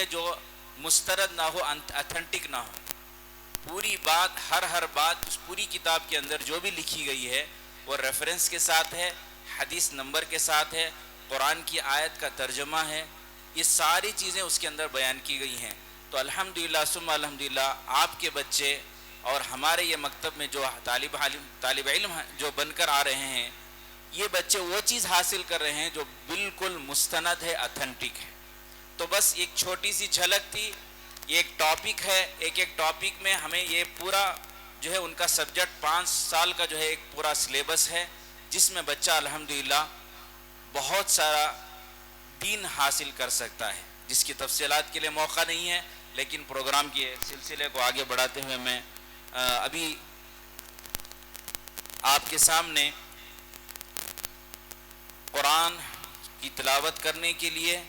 ہے جو مسترد نہ ہو، اتھینٹک نہ ہو. پوری بات، ہر بات اس پوری کتاب کے اندر جو بھی لکھی گئی ہے وہ ریفرنس کے ساتھ ہے، حدیث نمبر کے ساتھ ہے، قرآن کی آیت کا ترجمہ ہے. یہ ساری چیزیں اس کے اندر بیان کی گئی ہیں. تو الحمدللہ ثم الحمدللہ آپ کے بچے اور ہمارے یہ مکتب میں جو طالب علم جو بن کر آ رہے ہیں، یہ بچے وہ چیز حاصل کر رہے ہیں جو بالکل مستند ہے، اتھینٹک ہے. تو بس ایک چھوٹی سی جھلک تھی. یہ ایک ٹاپک ہے، ایک ٹاپک میں ہمیں یہ پورا جو ہے ان کا سبجیکٹ 5 سال کا جو ہے ایک پورا سلیبس ہے، جس میں بچہ الحمدللہ بہت سارا دین حاصل کر سکتا ہے، جس کی تفصیلات کے لیے موقع نہیں ہے. لیکن پروگرام کے سلسلے کو آگے بڑھاتے ہوئے میں ابھی آپ کے سامنے قرآن کی تلاوت کرنے کے لیے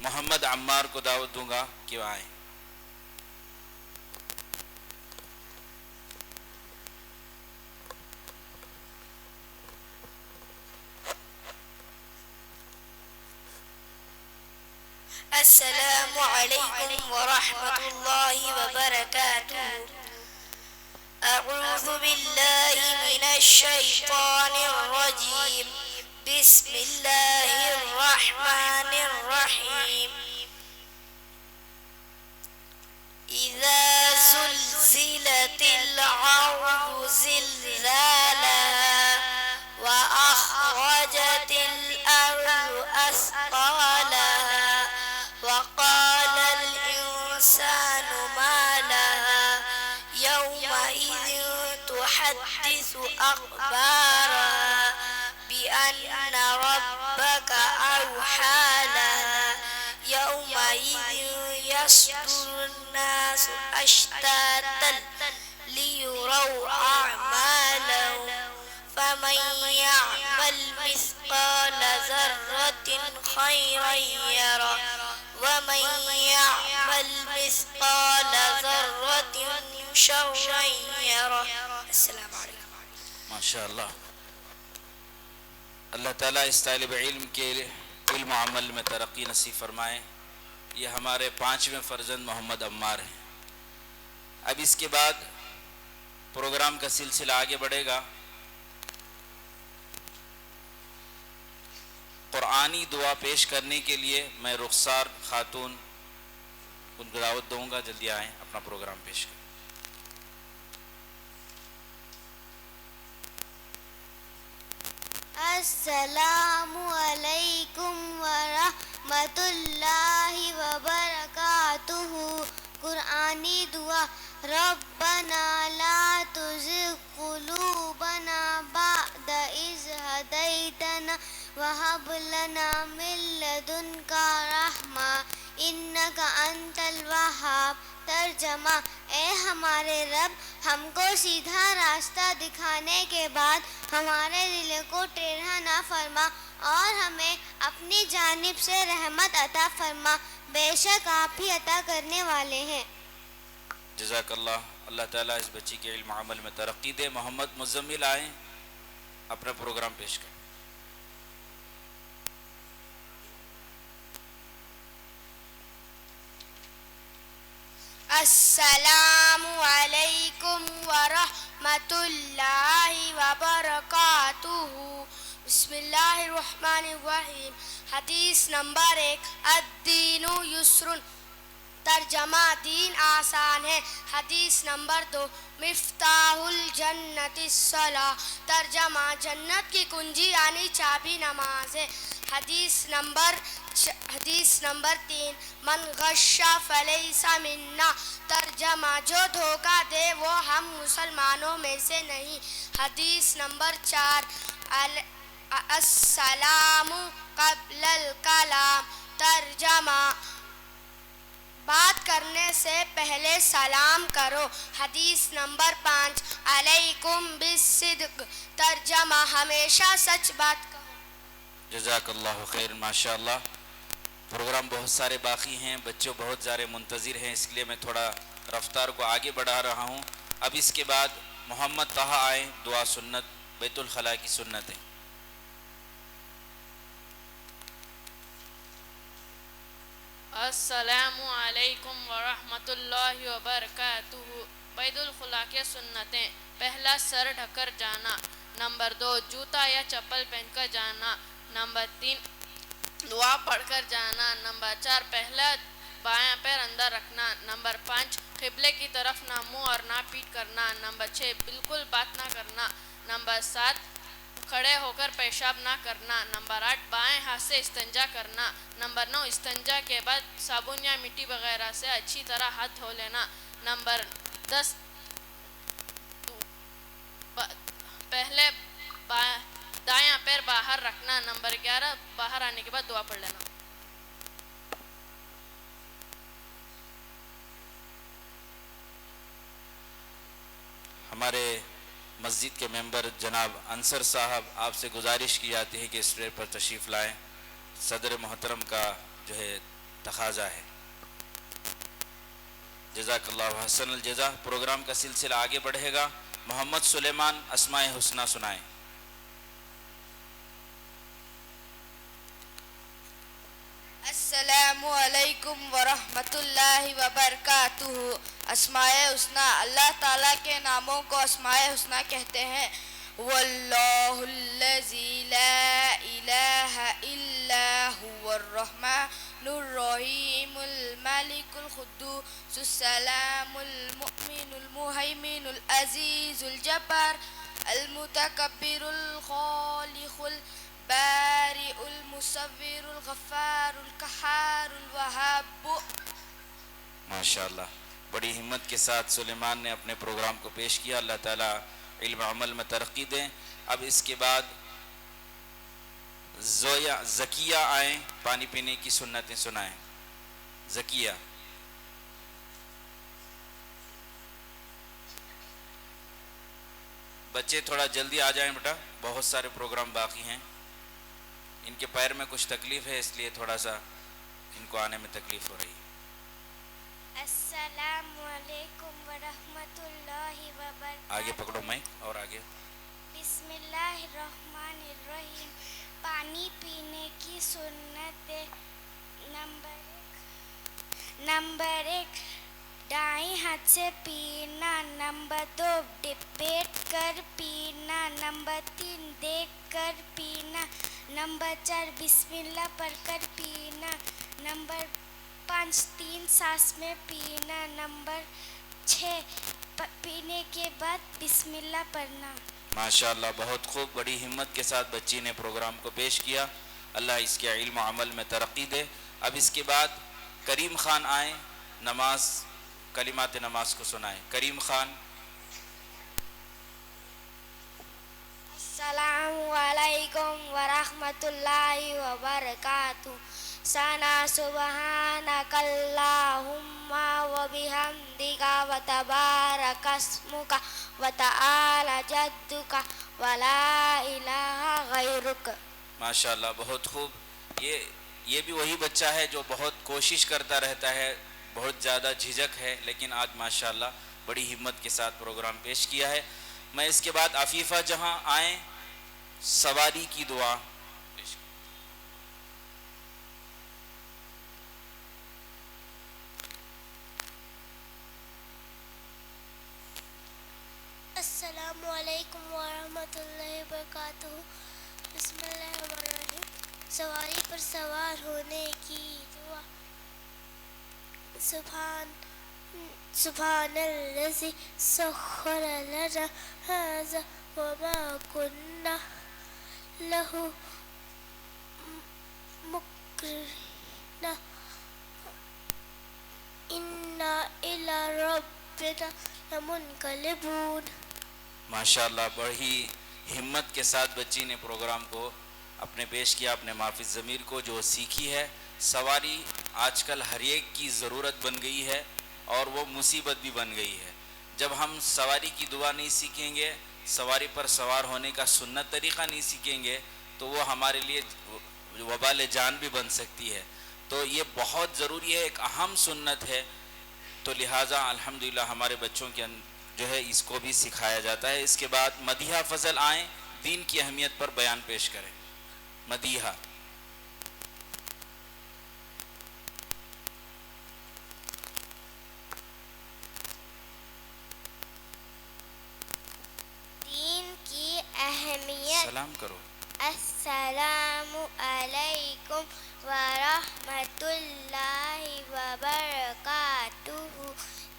محمد عمار کو دعوت دوں گا کہ وہ آئیں. السلام علیکم ورحمۃ اللہ وبرکاتہ. اعوذ باللہ من الشیطان الرجیم. بسم اللہ الرحمن الرحیم. اذا زلزلت الارض زلزالها واخرجت الارض اثقالها وقال الإنسان ما لها يومئذ تحدث أخبارها بأن ربك أوحى لها يومئذ يصدر الناس أشتاتا ليروا أعمالهم فمن يعمل مثقال ذرة خيرا يره ومن يعمل مثقال ذرة شرا يره. السلام علیکم. ماشاءاللہ. اللہ تعالیٰ اس طالب علم کے علم و عمل میں ترقی نصیب فرمائے. یہ ہمارے 5ویں فرزند محمد عمار ہیں. اب اس کے بعد پروگرام کا سلسلہ آگے بڑھے گا. قرآنی دعا پیش کرنے کے لیے میں رخسار خاتون ان کو دعوت دوں گا، جلدی آئیں اپنا پروگرام پیش کریں. السلام علیکم ورحمۃ اللہ وبرکاتہ. قرآنی دعا. ربنا لا تزغ قلوبنا بعد إذ هديتنا وهب لنا من لدنك رحمة إنك أنت الوهاب. ترجمہ. اے ہمارے رب، ہم کو سیدھا راستہ دکھانے کے بعد ہمارے دل کو ٹیڑھا نہ فرما اور ہمیں اپنی جانب سے رحمت عطا فرما. بے شک آپ ہی عطا کرنے والے ہیں. جزاک اللہ. اللہ تعالیٰ اس بچی کے علم عمل میں ترقی دے. محمد مزمل آئیں اپنا پروگرام پیش کریں. السلام علیکم ورحمۃ اللہ وبرکاتہ. بسم اللہ الرحمن الرحیم. حدیث نمبر 1. الدین یسر. ترجمہ. دین آسان ہے. حدیث نمبر 2. مفتاح الجنت الصلاۃ. ترجمہ. جنت کی کنجی یعنی چابی نماز ہے. حدیث نمبر 3. من غش فلیس منا. ترجمہ. جو دھوکہ دے وہ ہم مسلمانوں میں سے نہیں. حدیث نمبر 4. السلام قبل الکلام. ترجمہ. بات کرنے سے پہلے سلام کرو. حدیث نمبر 5. علیکم بالصدق. ترجمہ. ہمیشہ سچ بات کرو. جزاک اللہ خیر. ماشاءاللہ. پروگرام بہت سارے باقی ہیں، بچوں بہت سارے منتظر ہیں، اس لیے میں تھوڑا رفتار کو آگے بڑھا رہا ہوں. اب اس کے بعد محمد طہا آئیں. دعا سنت بیت الخلاء کی سنت ہے. السلام علیکم ورحمۃ اللہ وبرکاتہ۔ بید الخلا کے سنتیں: پہلا، سر ڈھک کر جانا۔ نمبر 2، جوتا یا چپل پہن کر جانا۔ نمبر 3، دعا پڑھ کر جانا۔ نمبر 4، پہلا بایاں پیر اندر رکھنا۔ نمبر 5، قبلے کی طرف نہ منہ اور نہ پیٹھ کرنا۔ نمبر 6، بالکل بات نہ کرنا۔ نمبر 7، کھڑے ہو کر پیشاب نہ کرنا۔ نمبر 8، بائیں ہاتھ سے استنجا کرنا۔ نمبر 9، استنجا کے بعد صابن یا مٹی وغیرہ سے اچھی طرح ہاتھ دھو لینا۔ نمبر 10، پہلے دایاں پیر باہر رکھنا۔ نمبر 11، باہر آنے کے بعد دعا پڑھ لینا۔ ہمارے مسجد کے ممبر جناب انصر صاحب، آپ سے گزارش کی جاتی ہے کہ اسٹیج پر تشریف لائیں، صدر محترم کا جو ہے تقاضا ہے۔ جزاک اللہ حسن الجزا۔ پروگرام کا سلسلہ آگے بڑھے گا۔ محمد سلیمان اسماء حسنہ سنائیں۔ السلام علیکم ورحمۃ اللہ وبرکاتہ۔ اسماء حسنہ، اللہ تعالیٰ کے ناموں کو اسماء حسنہ کہتے ہیں۔ واللہ الذی لا الہ الا هو الرحمن الرحیم الملک القدوس السلام المؤمن المہیمن العزیز الجبار المتکبر الخالق البارئ المصور الغفار القہار الوہاب۔ ماشاءاللہ، بڑی ہمت کے ساتھ سلیمان نے اپنے پروگرام کو پیش کیا۔ اللہ تعالیٰ علم عمل میں ترقی دیں۔ اب اس کے بعد زکیہ آئیں، پانی پینے کی سنتیں سنائیں۔ زکیہ۔ بچے تھوڑا جلدی آ جائیں بیٹا، بہت سارے پروگرام باقی ہیں۔ ان کے پیر میں کچھ تکلیف ہے، اس لیے تھوڑا سا ان کو آنے میں تکلیف ہو رہی ہے۔ السلام علیکم ورحمۃ اللہ وبرکاتہ۔ آگے پکڑو مائک اور آگے۔ بسم اللہ الرحمن الرحیم۔ پانی پینے کی سنت: نمبر 1، دائیں ہاتھ سے پینا۔ نمبر 2، بیٹھ کر پینا۔ نمبر 3، دیکھ کر پینا۔ نمبر 4، بسم اللہ پڑھ کر پینا۔ نمبر 5، 3 سانس میں پینا۔ نمبر 6، پینے کے بعد بسم اللہ پڑھنا۔ ماشاءاللہ، بہت خوب، بڑی ہمت کے ساتھ بچی نے پروگرام کو پیش کیا۔ اللہ اس کے علم و عمل میں ترقی دے۔ اب اس کے بعد کریم خان آئیں، نماز، کلمات نماز کو سنائیں۔ کریم خان۔ السلام علیکم ورحمۃ اللہ وبرکاتہ۔ ثنا سبحانک اللہم وبحمدک وتبارک اسمک وتعالی جدک ولا الہ غیرک۔ ماشاءاللہ، بہت خوب۔ یہ بھی وہی بچہ ہے جو بہت کوشش کرتا رہتا ہے، بہت زیادہ جھجک ہے، لیکن آج ماشاءاللہ بڑی ہمت کے ساتھ پروگرام پیش کیا ہے۔ میں اس کے بعد عفیفہ جہاں آئیں، سواری کی دعا۔ السلام علیکم ورحمۃ اللہ وبرکاتہ۔ بسم اللہ الرحمن الرحیم۔ سواری پر سوار ہونے کی دعا: سبحان الذی سخر لنا ھذا وما كنا له مقرنین انا الی ربنا لمنقلبون۔ ماشاءاللہ، بڑی ہمت کے ساتھ بچی نے پروگرام کو اپنے پیش کیا، اپنے مافی ضمیر کو جو سیکھی ہے۔ سواری آج کل ہر ایک کی ضرورت بن گئی ہے اور وہ مصیبت بھی بن گئی ہے۔ جب ہم سواری کی دعا نہیں سیکھیں گے، سواری پر سوار ہونے کا سنت طریقہ نہیں سیکھیں گے، تو وہ ہمارے لیے وبال جان بھی بن سکتی ہے۔ تو یہ بہت ضروری ہے، ایک اہم سنت ہے، تو لہٰذا الحمدللہ ہمارے بچوں کے جو ہے اس کو بھی سکھایا جاتا ہے۔ اس کے بعد مدیحہ فضل آئیں، دین کی اہمیت پر بیان پیش کریں۔ مدیحہ۔ سلام کرو. السلام علیکم ورحمۃ اللہ وبرکاتہ.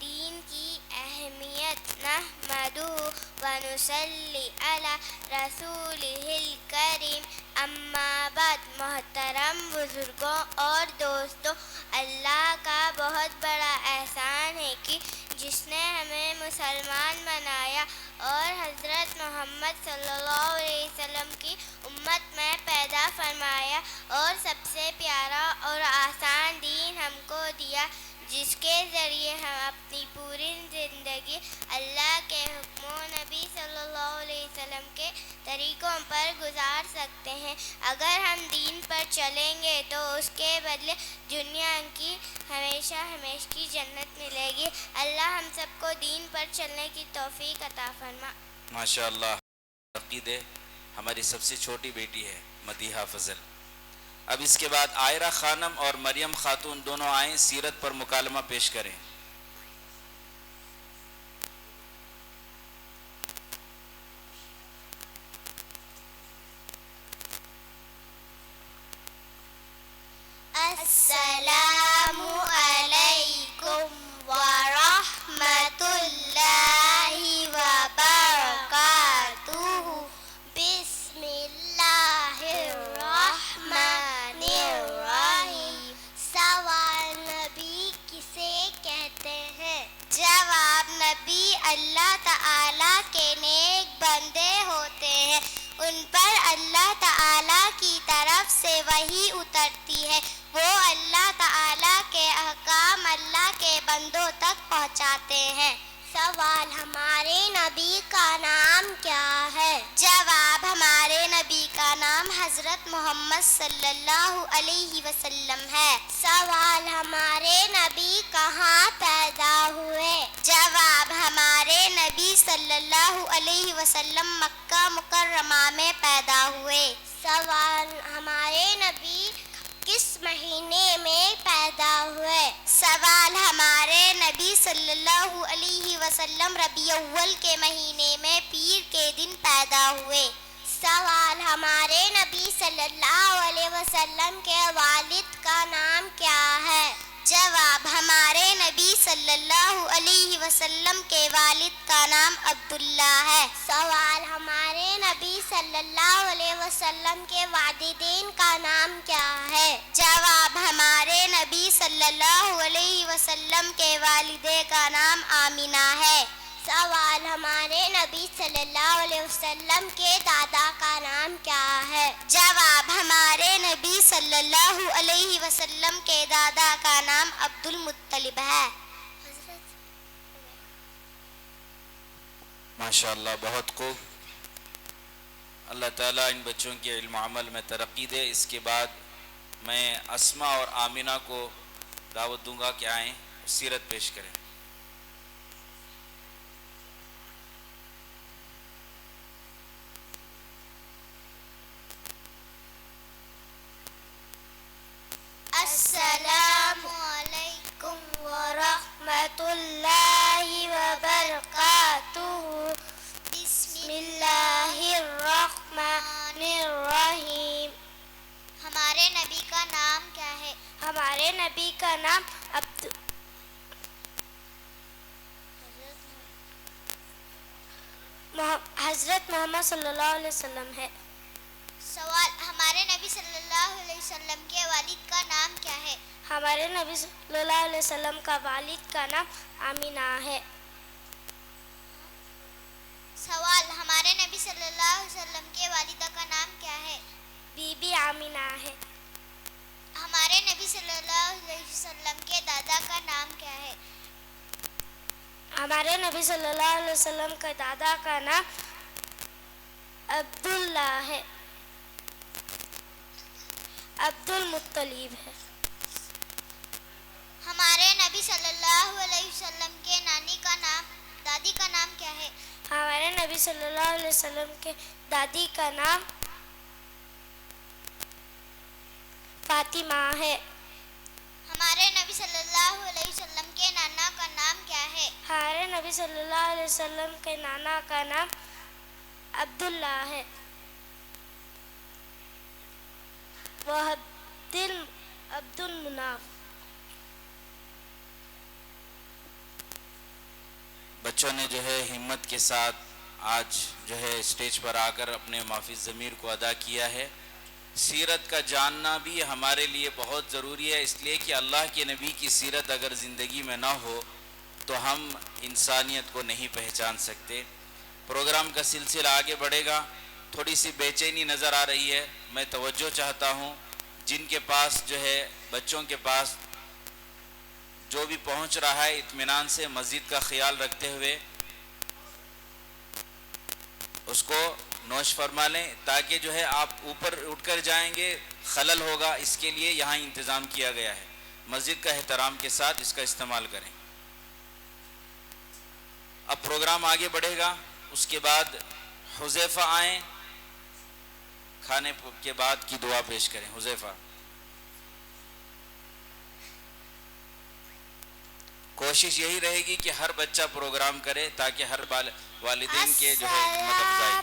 دین کی اہمیت. نحمدہ ونصلی علی رسولہ الکریم. اما بعد. محترم بزرگوں اور دوستوں، اللہ کا بہت بڑا احسان ہے کہ جس نے ہمیں مسلمان بنایا اور حضرت محمد صلی اللہ علیہ وسلم کی امت میں پیدا فرمایا اور سب سے پیارا اور آسان دین ہم کو دیا، جس کے ذریعے ہم اپنی پوری زندگی اللہ کے حکموں، نبی صلی اللہ علیہ وسلم کے طریقوں پر گزار سکتے ہیں. اگر ہم دین پر چلیں گے تو اس کے بدلے دنیا کی ہمیشہ کی جنت ملے گی. اللہ ہم سب کو دین پر چلنے کی توفیق عطا فرما. ماشاء اللہ. عقیدے ہماری سب سے چھوٹی بیٹی ہے مدیحہ فضل. اب اس کے بعد عائرہ خانم اور مریم خاتون دونوں آئیں، سیرت پر مکالمہ پیش کریں. السلام علیکم ورحمۃ اللہ وبرکاتہ. بسم اللہ الرحمن الرحیم. سوال: نبی کسے کہتے ہیں؟ جواب: نبی اللہ تعالیٰ کے نیک بندے ہوتے ہیں، ان پر اللہ تعالیٰ کی طرف سے وحی اترتی ہے، وہ اللہ تعالیٰ کے احکام اللہ کے بندوں تک پہنچاتے ہیں. سوال: ہمارے نبی کا نام کیا ہے؟ جواب: ہمارے نبی کا نام حضرت محمد صلی اللہ علیہ وسلم ہے. سوال: ہمارے نبی کہاں پیدا ہوئے؟ جواب: ہمارے نبی صلی اللہ علیہ وسلم مکہ مکرمہ میں پیدا ہوئے. سوال: ہمارے نبی کس مہینے میں پیدا ہوئے؟ سوال: ہمارے نبی صلی اللہ علیہ وسلم ربیع الاول کے مہینے میں پیر کے دن پیدا ہوئے. سوال: ہمارے نبی صلی اللہ علیہ وسلم کے والد کا نام کیا ہے؟ جواب: ہمارے نبی صلی اللہ علیہ وسلم کے والد کا نام عبداللہ ہے. سوال: ہمارے نبی صلی اللہ علیہ وسلم کے والدین کا نام کیا ہے؟ جواب: ہمارے نبی صلی اللہ علیہ وسلم کے والدے کا نام آمینہ ہے. سوال: ہمارے نبی صلی اللہ علیہ وسلم کے دادا کا نام کیا ہے؟ جواب: ہمارے نبی صلی اللہ علیہ وسلم کے دادا کا نام عبد المطلب ہے. ماشاء اللہ، بہت خوب. اللہ تعالیٰ ان بچوں کے علم و عمل میں ترقی دے. اس کے بعد میں اسما اور آمینہ کو دعوت دوں گا کہ آئیں سیرت پیش کریں. السلام علیکم ورحمۃ اللہ وبرکاتہ. بسم اللہ الرحمن الرحیم. ہمارے نبی کا نام کیا ہے؟ ہمارے نبی کا نام حضرت محمد صلی اللہ علیہ وسلم ہے. سوال: ہمارے نبی صلی اللہ علیہ وسلم کے والد کا نام کیا ہے؟ ہمارے نبی صلی اللہ علیہ وسلم کا والد کا نام آمینہ ہے. سوال: ہمارے نبی صلی اللہ علیہ وسلم کے والدہ کا نام کیا ہے؟ بی بی آمینہ ہے. ہمارے نبی صلی اللہ علیہ وسلم کے دادا کا نام کیا ہے؟ ہمارے نبی صلی اللہ علیہ وسلم کے دادا کا نام عبداللہ ہے. عبد المطلب ہے. ہمارے نبی صلی اللہ علیہ وسلم کے دادی کا نام کیا ہے؟ ہمارے نبی صلی اللہ علیہ وسلم کے دادی کا نام فاطمہ ہے. ہمارے نبی صلی اللہ علیہ وسلم کے نانا کا نام کیا ہے؟ ہمارے نبی صلی اللہ علیہ وسلم کے نانا کا نام عبداللہ ہے. عبد المناف. بچوں نے جو ہے ہمت کے ساتھ آج جو ہے اسٹیج پر آ کر اپنے معافی ضمیر کو ادا کیا ہے. سیرت کا جاننا بھی ہمارے لیے بہت ضروری ہے، اس لیے کہ اللہ کے نبی کی سیرت اگر زندگی میں نہ ہو تو ہم انسانیت کو نہیں پہچان سکتے. پروگرام کا سلسلہ آگے بڑھے گا. تھوڑی سی بے چینی نظر آ رہی ہے، میں توجہ چاہتا ہوں جن کے پاس جو ہے بچوں کے پاس جو بھی پہنچ رہا ہے اطمینان سے مسجد کا خیال رکھتے ہوئے اس کو نوش فرما لیں، تاکہ جو ہے آپ اوپر اٹھ کر جائیں گے خلل ہوگا، اس کے لیے یہاں انتظام کیا گیا ہے. مسجد کا احترام کے ساتھ اس کا استعمال کریں. اب پروگرام آگے بڑھے گا. اس کے بعد حذیفہ آئیں، کھانے کے بعد کی دعا پیش کریں. حذیفہ. کوشش یہی رہے گی کہ ہر بچہ پروگرام کرے تاکہ ہر والدین کے جو ہے ہمت افزائی.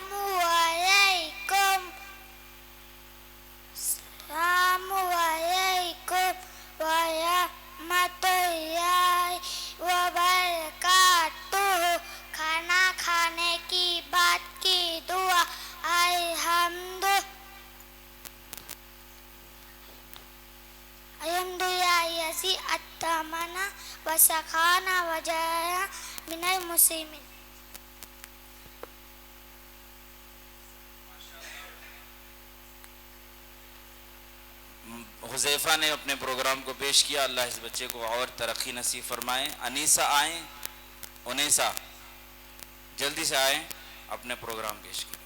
السلام علیکم ورحمۃ اللہ وبرکاتہ. کھانا کھانے کی بات کی دعا. الحمد للہ یسی اتمنا وسخانا وجعلنا من المسلمین. حذیفہ نے اپنے پروگرام کو پیش کیا. اللہ اس بچے کو اور ترقی نصیب فرمائے. انیسہ آئیں. انیسہ جلدی سے آئیں، اپنے پروگرام پیش کریں.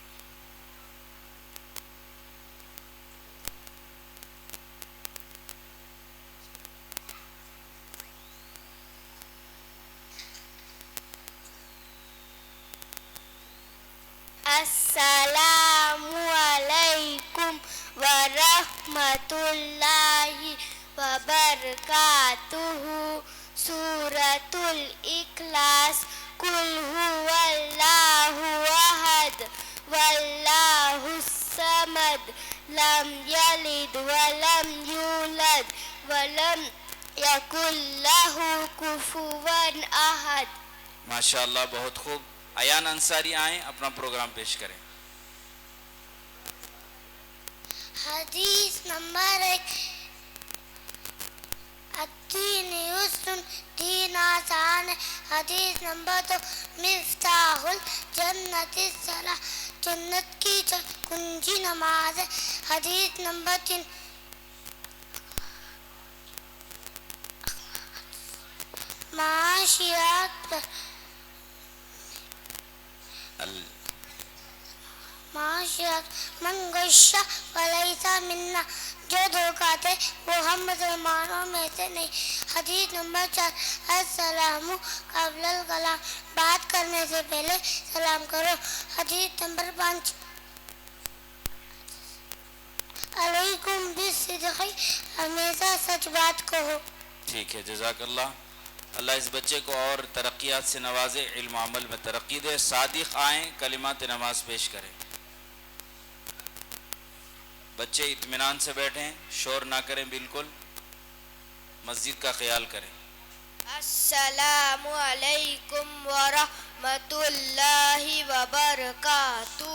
السلام علیکم ورحمۃ اللہ وبرکاتہ. سورۃ الاخلاص. قل هو اللہ احد واللہ الصمد لم یلد ولم یولد ولم یکن لہ کفوا احد. ماشاء اللہ، بہت خوب. ایان انصاری آئیں، اپنا پروگرام پیش کریں. حدیث نمبر 1. الدین یسر. دین آسان ہے. حدیث نمبر 2. مفتاح الجنت الصلاۃ. جنت کی کنجی نماز ہے. حدیث نمبر 3. معاشیات من غش فلیس منا. جو دھوکہ دے وہ ہم مسلمانوں میں سے نہیں. حدیث نمبر 4. السلام قبل الکلام. بات کرنے سے پہلے سلام کرو. حدیث نمبر 5. علیکم بالصدق. ہمیشہ سچ بات کہو. ٹھیک ہے، جزاک اللہ. اللہ اس بچے کو اور ترقیات سے نوازے، علم و عمل میں ترقی دے. صادق آئیں، کلمات نماز پیش کریں. بچے اطمینان سے بیٹھیں، شور نہ کریں، بالکل مسجد کا خیال کریں. السلام علیکم ورحمۃ اللہ وبرکاتہ.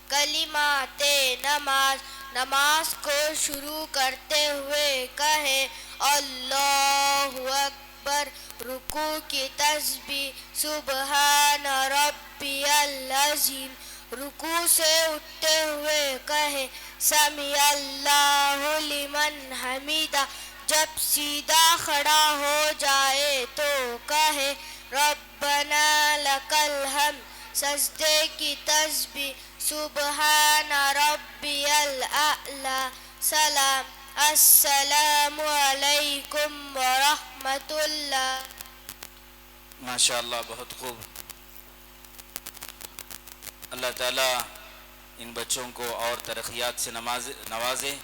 کلمات نماز. نماز کو شروع کرتے ہوئے کہیں اللہ اکبر. رکوع کی تسبیح سبحان ربی العظیم. رکوع سے اٹھتے ہوئے کہیں سمیع اللہ لمن حمیدہ. جب سیدھا کھڑا ہو جائے تو کہے ربنا لک الحمد. سجدے کی تسبیح سبحان ربی الاعلی. سلام. السلام علیکم ورحمۃ اللہ. ماشاء اللہ، بہت خوب. اللہ تعالیٰ ان بچوں کو اور ترقیات سے نوازے.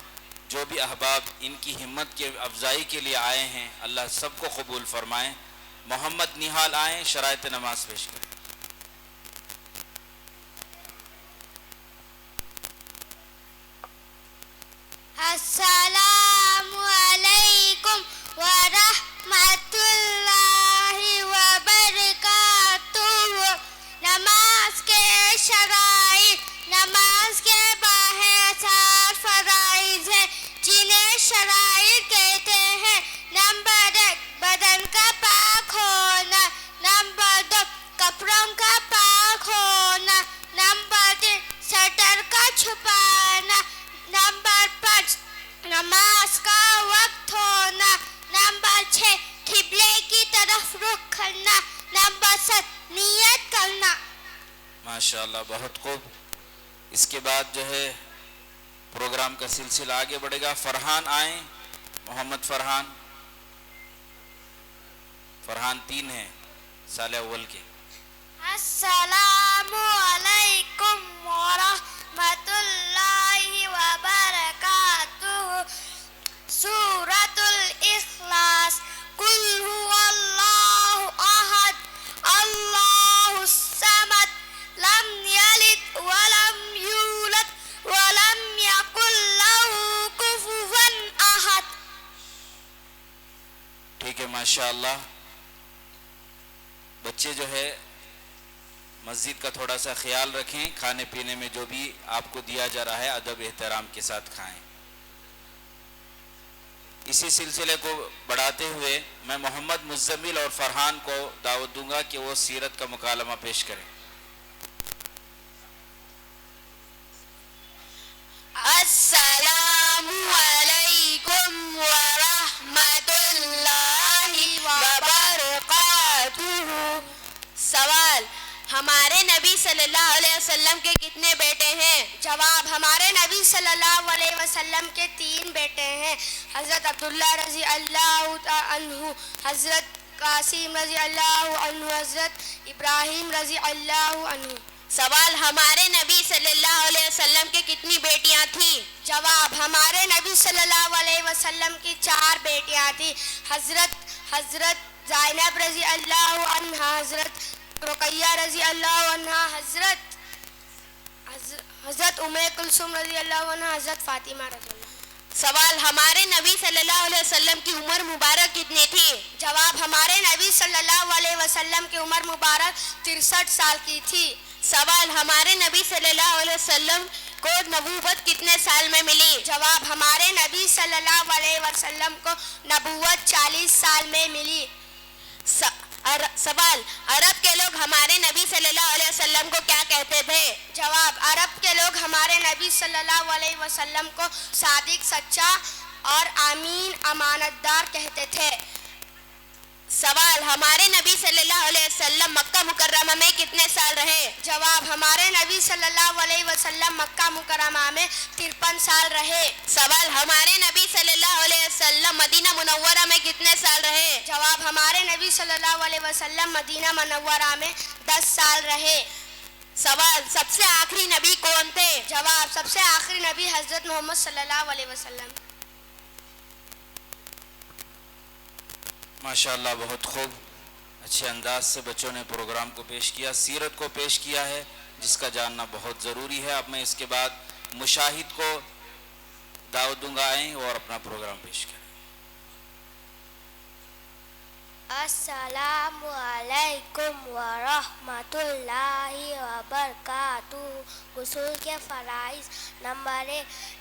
جو بھی احباب ان کی ہمت کے افزائی کے لیے آئے ہیں اللہ سب کو قبول فرمائیں. محمد نہال آئیں، شرائط نماز پیش کریں. السلام علیکم ورحمۃ اللہ وبرکاتہ. نماز کے شرائط. نماز کے باہر 4 فرائض ہیں جنہیں شرائط کہتے ہیں. نمبر 1 بدن کا پاک ہونا. نمبر 2 کپڑوں کا پاک ہونا. نمبر 3 سٹر کا چھپانا. نمبر 5 نماز کا وقت ہونا. نمبر 6 قبلے کی طرف رخ کرنا. نمبر 7 نیت کرنا. ماشاءاللہ بہت خوب. اس کے بعد جو ہے پروگرام کا سلسلہ آگے بڑھے گا. فرحان آئیں, محمد فرحان. فرحان 3 ہیں سال اول کے. السلام علیکم ورحمۃ اللہ وبرکاتہ. سورۃ الاخلاص. قل هو اللہ احد اللہ الصمد لم یلد ولم یولد ولم یکن لہ کفوا احد. ٹھیک ہے ماشاءاللہ. بچے جو ہے مسجد کا تھوڑا سا خیال رکھیں. کھانے پینے میں جو بھی آپ کو دیا جا رہا ہے ادب احترام کے ساتھ کھائیں. اسی سلسلے کو بڑھاتے ہوئے میں محمد مزمل اور فرحان کو دعوت دوں گا کہ وہ سیرت کا مکالمہ پیش کریں. السلام علیکم ورحمۃ اللہ وبرکاتہ. سوال: ہمارے نبی صلی اللہ علیہ وسلم کے کتنے بیٹے ہیں؟ جواب: ہمارے نبی صلی اللہ علیہ وسلم کے 3 بیٹے ہیں. حضرت عبداللہ رضی اللہ عنہ, حضرت قاسم رضی اللہ عنہ, حضرت ابراہیم رضی اللہ عنہ. سوال: ہمارے نبی صلی اللہ علیہ وسلم کی کتنی بیٹیاں تھیں؟ جواب: ہمارے نبی صلی اللہ علیہ وسلم کی 4 بیٹیاں تھیں. حضرت زینب رضی اللہ عنہا, حضرت رقیہ رضی اللہ عنہا, حضرت ام کلثوم رضی اللہ عنہا, حضرت فاطمہ رضی اللہ عنہا. سوال: ہمارے نبی صلی اللہ علیہ وسلم کی عمر مبارک کتنی تھی؟ جواب: ہمارے نبی صلی اللہ علیہ وسلم کی عمر مبارک 63 سال کی تھی. سوال: ہمارے نبی صلی اللہ علیہ وسلم کو نبوت کتنے سال میں ملی؟ جواب: ہمارے نبی صلی اللہ علیہ وسلم کو نبوت 40 سال میں ملی. سوال: عرب کے لوگ ہمارے نبی صلی اللہ علیہ وسلم کو کیا کہتے تھے؟ جواب: عرب کے لوگ ہمارے نبی صلی اللہ علیہ وسلم کو صادق, سچا اور امین, امانت دار کہتے تھے. سوال: ہمارے نبی صلی اللہ علیہ وسلم مکہ مکرمہ میں کتنے سال رہے؟ جواب: ہمارے نبی صلی اللہ علیہ وسلم مکہ مکرمہ میں 53 سال رہے. سوال: ہمارے نبی صلی اللہ علیہ وسلم مدینہ منورہ میں کتنے سال رہے؟ جواب: ہمارے نبی صلی اللہ علیہ وسلم مدینہ منورہ میں 10 سال رہے. سوال: سب سے آخری نبی کون تھے؟ جواب: سب سے آخری نبی حضرت محمد صلی اللہ علیہ وسلم. ماشاءاللہ بہت خوب. اچھے انداز سے بچوں نے پروگرام کو پیش کیا, سیرت کو پیش کیا ہے جس کا جاننا بہت ضروری ہے. اب میں اس کے بعد مشاہد کو دعوت دوں گا آئیں اور اپنا پروگرام پیش کریں. السلام علیکم ورحمۃ اللہ وبرکاتہ. غسل کے فرائض. نمبر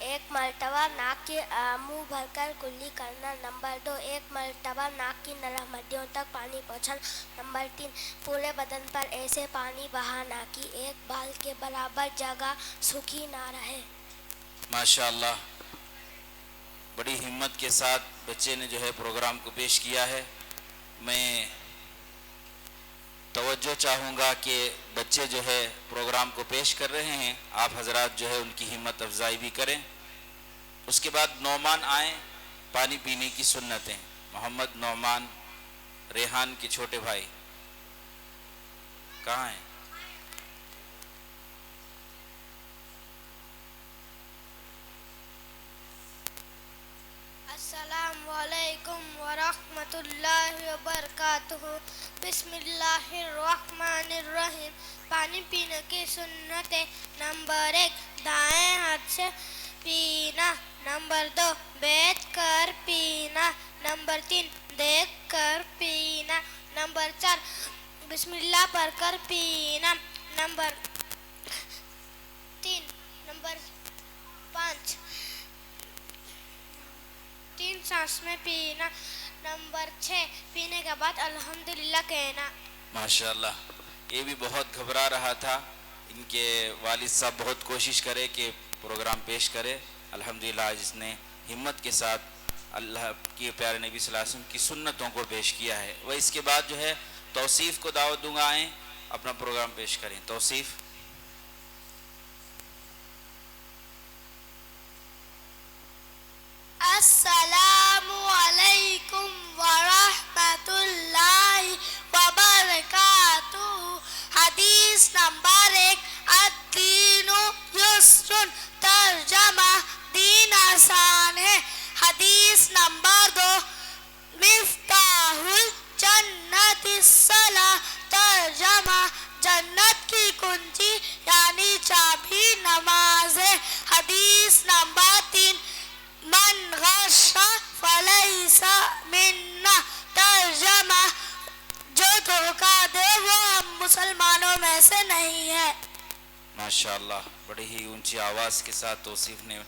1 مرتبہ ناک کے منہ بھر کر کلی کرنا. نمبر 2 1 مرتبہ ناک کی نرم ہڈیوں تک پانی پہنچانا. نمبر 3 پورے بدن پر ایسے پانی بہانا کہ 1 بال کے برابر جگہ سوکھی نہ رہے. ماشاءاللہ بڑی ہمت کے ساتھ بچے نے جو ہے پروگرام کو پیش کیا ہے. میں توجہ چاہوں گا کہ بچے جو ہے پروگرام کو پیش کر رہے ہیں, آپ حضرات جو ہے ان کی ہمت افزائی بھی کریں. اس کے بعد نعمان آئیں, پانی پینے کی سنتیں. محمد نعمان, ریحان کے چھوٹے بھائی کہاں ہیں؟ السلام علیکم ورحمۃ اللہ وبرکاتہ. بسم اللہ الرحمن الرحیم. پانی پینے کی سنتیں. نمبر 1 دائیں ہاتھ سے پینا. نمبر 2 بیٹھ کر پینا. نمبر 3 دیکھ کر پینا. نمبر 4 بسم اللہ پڑھ کر پینا. نمبر 5 3 سانس میں پینا. نمبر 6 پینے کے بعد الحمدللہ کہنا. ماشاءاللہ. یہ بھی بہت گھبرا رہا تھا. ان کے والد صاحب بہت کوشش کرے کہ پروگرام پیش کرے. الحمدللہ آج اس نے ہمت کے ساتھ اللہ کے پیارے نبی صلی اللہ علیہ وسلم کی سنتوں کو پیش کیا ہے. وہ اس کے بعد جو ہے توصیف کو دعوت دوں گا، آئیں اپنا پروگرام پیش کریں. توصیف. السلام علیکم ورحمۃ اللہ وبرکاتہ. حدیث نمبر 1 الدین یسر. ترجمہ دین آسان ہے. حدیث نمبر 2 مفتاح الجنت الصلاۃ. ترجمہ جنت کی کنجی یعنی چابی نماز ہے. حدیث نمبر 3 من غش فلیس منا. ترجمہ جو دھوکہ دے وہ ہم مسلمانوں میں سے نہیں ہے. ماشاءاللہ بڑی ہی اونچی آواز کے ساتھ توصیف نے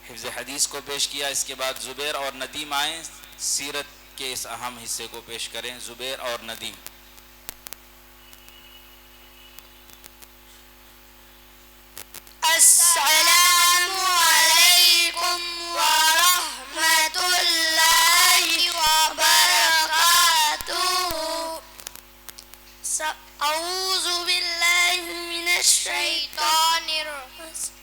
حفظ حدیث کو پیش کیا. اس کے بعد زبیر اور ندیم آئیں سیرت کے اس اہم حصے کو پیش کریں. زبیر اور ندیم. السلام علیکم ورحمۃ اللہ وبرکاتہ. اعوذ باللہ من الشیطان الرجیم.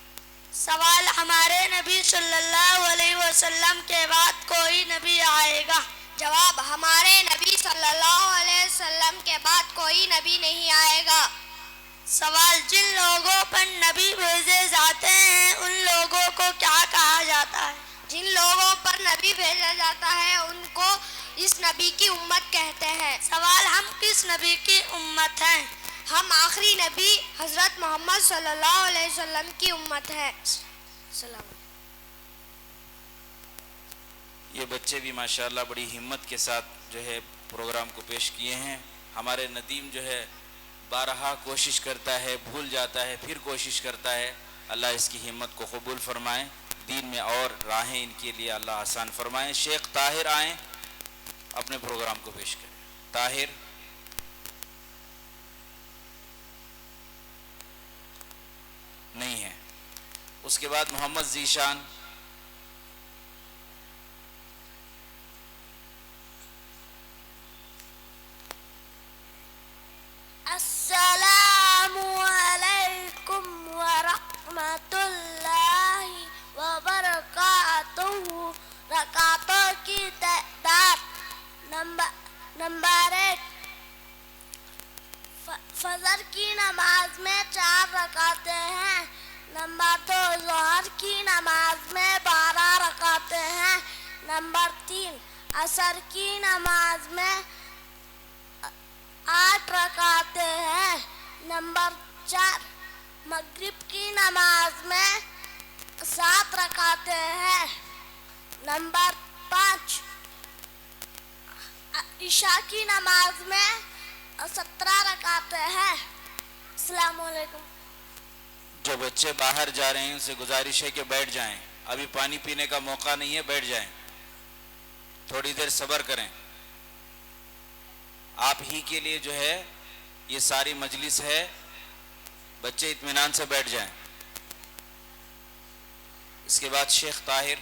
سوال ہمارے نبی صلی اللہ علیہ وسلم کے بعد کوئی نبی آئے گا؟ جواب ہمارے نبی صلی اللہ علیہ وسلم کے بعد کوئی نبی نہیں آئے گا. سوال جن لوگوں پر نبی بھیجے جاتے ہیں ان لوگوں کو کیا کہا جاتا ہے؟ جن لوگوں پر نبی بھیجا جاتا ہے ان کو اس نبی کی امت کہتے ہیں. سوال ہم کس نبی کی امت ہیں؟ ہم آخری نبی حضرت محمد صلی اللہ علیہ وسلم کی امت ہے. سلام. یہ بچے بھی ماشاءاللہ بڑی ہمت کے ساتھ جو ہے پروگرام کو پیش کیے ہیں. ہمارے ندیم جو ہے بارہا کوشش کرتا ہے، بھول جاتا ہے، پھر کوشش کرتا ہے. اللہ اس کی ہمت کو قبول فرمائیں. دین میں اور راہیں ان کے لیے اللہ آسان فرمائیں. شیخ طاہر آئیں اپنے پروگرام کو پیش کریں. طاہر. نہیں ہے. اس کے بعد محمد ذیشان. السلام علیکم ورحمۃ اللہ وبرکاتہ. رکعتوں کی تعداد. نمبر 1 فجر کی نماز میں 4 رکعتیں ہیں. نمبر 2 ظہر کی نماز میں 12 رکعتیں ہیں. نمبر 3 عصر کی نماز میں 8 رکعتیں ہیں. نمبر 4 مغرب کی نماز میں 7 رکعتیں ہیں. نمبر 5 عشاء کی نماز میں 17 رکعتیں ہیں. السلام علیکم. جو بچے باہر جا رہے ہیں ان سے گزارش ہے کہ بیٹھ جائیں. ابھی پانی پینے کا موقع نہیں ہے، بیٹھ جائیں، تھوڑی دیر صبر کریں. آپ ہی کے لیے جو ہے یہ ساری مجلس ہے. بچے اطمینان سے بیٹھ جائیں. اس کے بعد شیخ طاہر.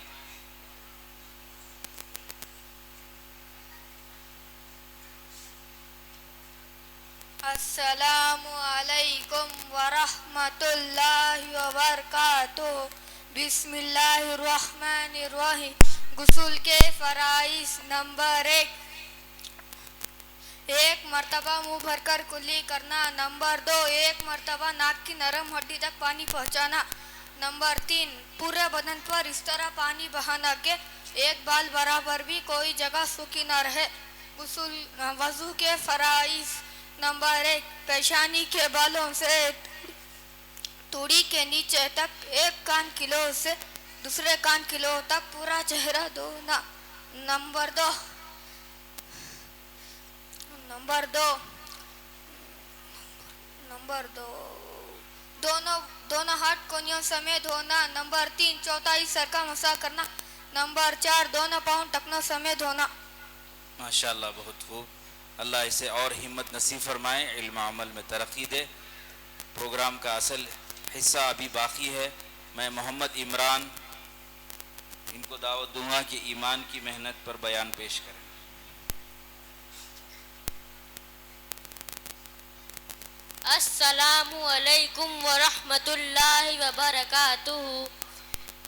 السلام علیکم ورحمۃ اللہ وبرکاتہ. بسم اللہ الرحمن الرحیم. غسل کے فرائض. نمبر 1 مرتبہ منہ بھر کر کلی کرنا. نمبر 2 1 مرتبہ ناک کی نرم ہڈی تک پانی پہنچانا. نمبر 3 پورے بدن پر اس طرح پانی بہانا کہ ایک بال برابر بھی کوئی جگہ سوکھی نہ رہے. وضو کے فرائض. نمبر 1 پیشانی کے بالوں سے توڑی کے نیچے تک 1 کان کلو سے دوسرے کان کھلو تب پورا چہرہ دھونا. نمبر دو دونوں ہاتھ کونیوں سمیت دھونا. نمبر 3 چوتھائی سر کا مسح کرنا. نمبر 4 دونوں پاؤں ٹکنوں سمیت دھونا. ماشاءاللہ بہت خوب. اللہ اسے اور ہمت نصیب فرمائے, علم عمل میں ترقی دے. پروگرام کا اصل حصہ ابھی باقی ہے. میں محمد عمران ان کو دعوت دوں گا کہ ایمان کی محنت پر بیان پیش کریں. السلام علیکم ورحمۃ اللہ وبرکاتہ.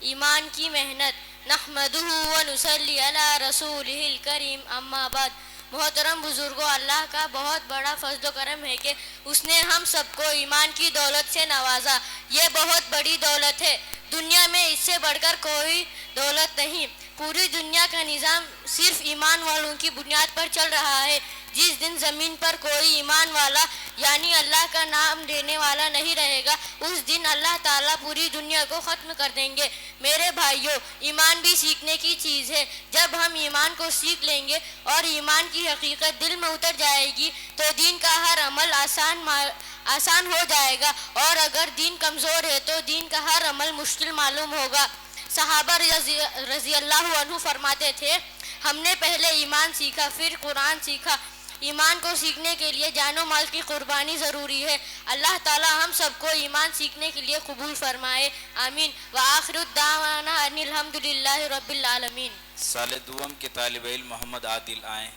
ایمان کی محنت. نحمدہ ونصلی علی رسولہ الکریم. اما بعد. محترم بزرگوں, اللہ کا بہت بڑا فضل و کرم ہے کہ اس نے ہم سب کو ایمان کی دولت سے نوازا. یہ بہت بڑی دولت ہے. دنیا میں اس سے بڑھ کر کوئی دولت نہیں. پوری دنیا کا نظام صرف ایمان والوں کی بنیاد پر چل رہا ہے. جس دن زمین پر کوئی ایمان والا یعنی اللہ کا نام لینے والا نہیں رہے گا, اس دن اللہ تعالیٰ پوری دنیا کو ختم کر دیں گے. میرے بھائیوں, ایمان بھی سیکھنے کی چیز ہے. جب ہم ایمان کو سیکھ لیں گے اور ایمان کی حقیقت دل میں اتر جائے گی تو دین کا ہر عمل آسان ہو جائے گا, اور اگر دین کمزور ہے تو دین کا ہر عمل مشکل معلوم ہوگا. صحابہ رضی اللہ عنہ فرماتے تھے, ہم نے پہلے ایمان سیکھا پھر قرآن سیکھا. ایمان کو سیکھنے کے لیے جان و مال کی قربانی ضروری ہے. اللہ تعالی ہم سب کو ایمان سیکھنے کے لیے قبول فرمائے. آمین. وآخر الدعوانا ان الحمدللہ رب العالمین. سال دوم کے طالب علم محمد عادل آئیں.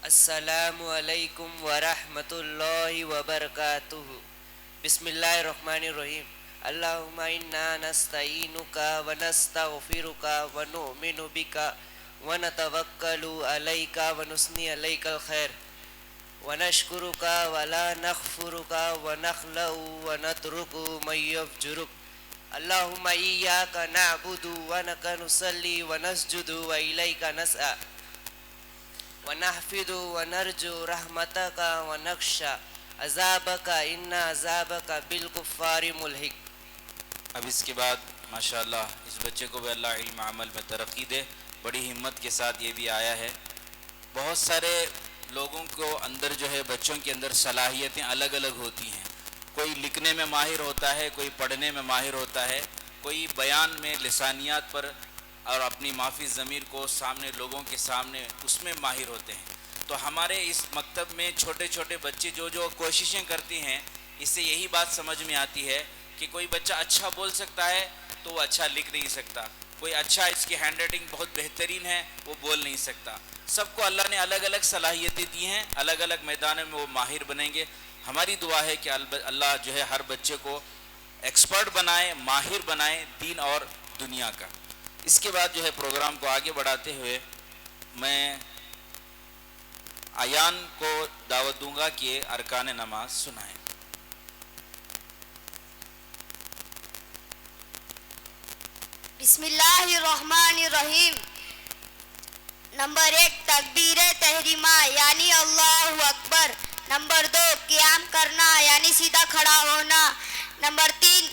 السلام علیکم ورحمۃ اللہ وبرکاتہ. بسم اللہ الرحمن الرحیم. اللہم انا نستعینک ونستغفرک ونؤمن بک ونتوکل علیک ونثنی علیک الخیر ونشکرک ولا نکفرک ونخلع ونترک من یفجرک. اللہم ایاک نعبد ولک نصلی ونسجد والیک نسعی ونحفظ ونرجو رحمتک ونخشى عذابک ان عذابک بالکفار ملحق. اب اس کے بعد ماشاءاللہ اس بچے کو بھی اللہ علم عمل میں ترقی دے. بڑی ہمت کے ساتھ یہ بھی آیا ہے. بہت سارے لوگوں کو اندر جو ہے بچوں کے اندر صلاحیتیں الگ الگ ہوتی ہیں. کوئی لکھنے میں ماہر ہوتا ہے, کوئی پڑھنے میں ماہر ہوتا ہے, کوئی بیان میں لسانیات پر اور اپنی معافی ضمیر کو سامنے لوگوں کے سامنے اس میں ماہر ہوتے ہیں. تو ہمارے اس مکتب میں چھوٹے چھوٹے بچے جو کوششیں کرتی ہیں, اس سے یہی بات سمجھ میں آتی ہے کہ کوئی بچہ اچھا بول سکتا ہے تو وہ اچھا لکھ نہیں سکتا. کوئی اچھا, اس کی ہینڈ رائٹنگ بہت بہترین ہے, وہ بول نہیں سکتا. سب کو اللہ نے الگ الگ صلاحیتیں دی ہیں, الگ الگ میدانوں میں وہ ماہر بنیں گے. ہماری دعا ہے کہ اللہ جو ہے ہر بچے کو ایکسپرٹ بنائے, ماہر بنائے دین اور دنیا کا. اس کے بعد جو ہے پروگرام کو آگے بڑھاتے ہوئے میں ایان کو دعوت دوں گا کہ ارکان نماز سنائیں. بسم اللہ الرحمن الرحیم. نمبر 1 تکبیر تحریمہ یعنی اللہ اکبر. نمبر 2 قیام کرنا یعنی سیدھا کھڑا ہونا. نمبر 3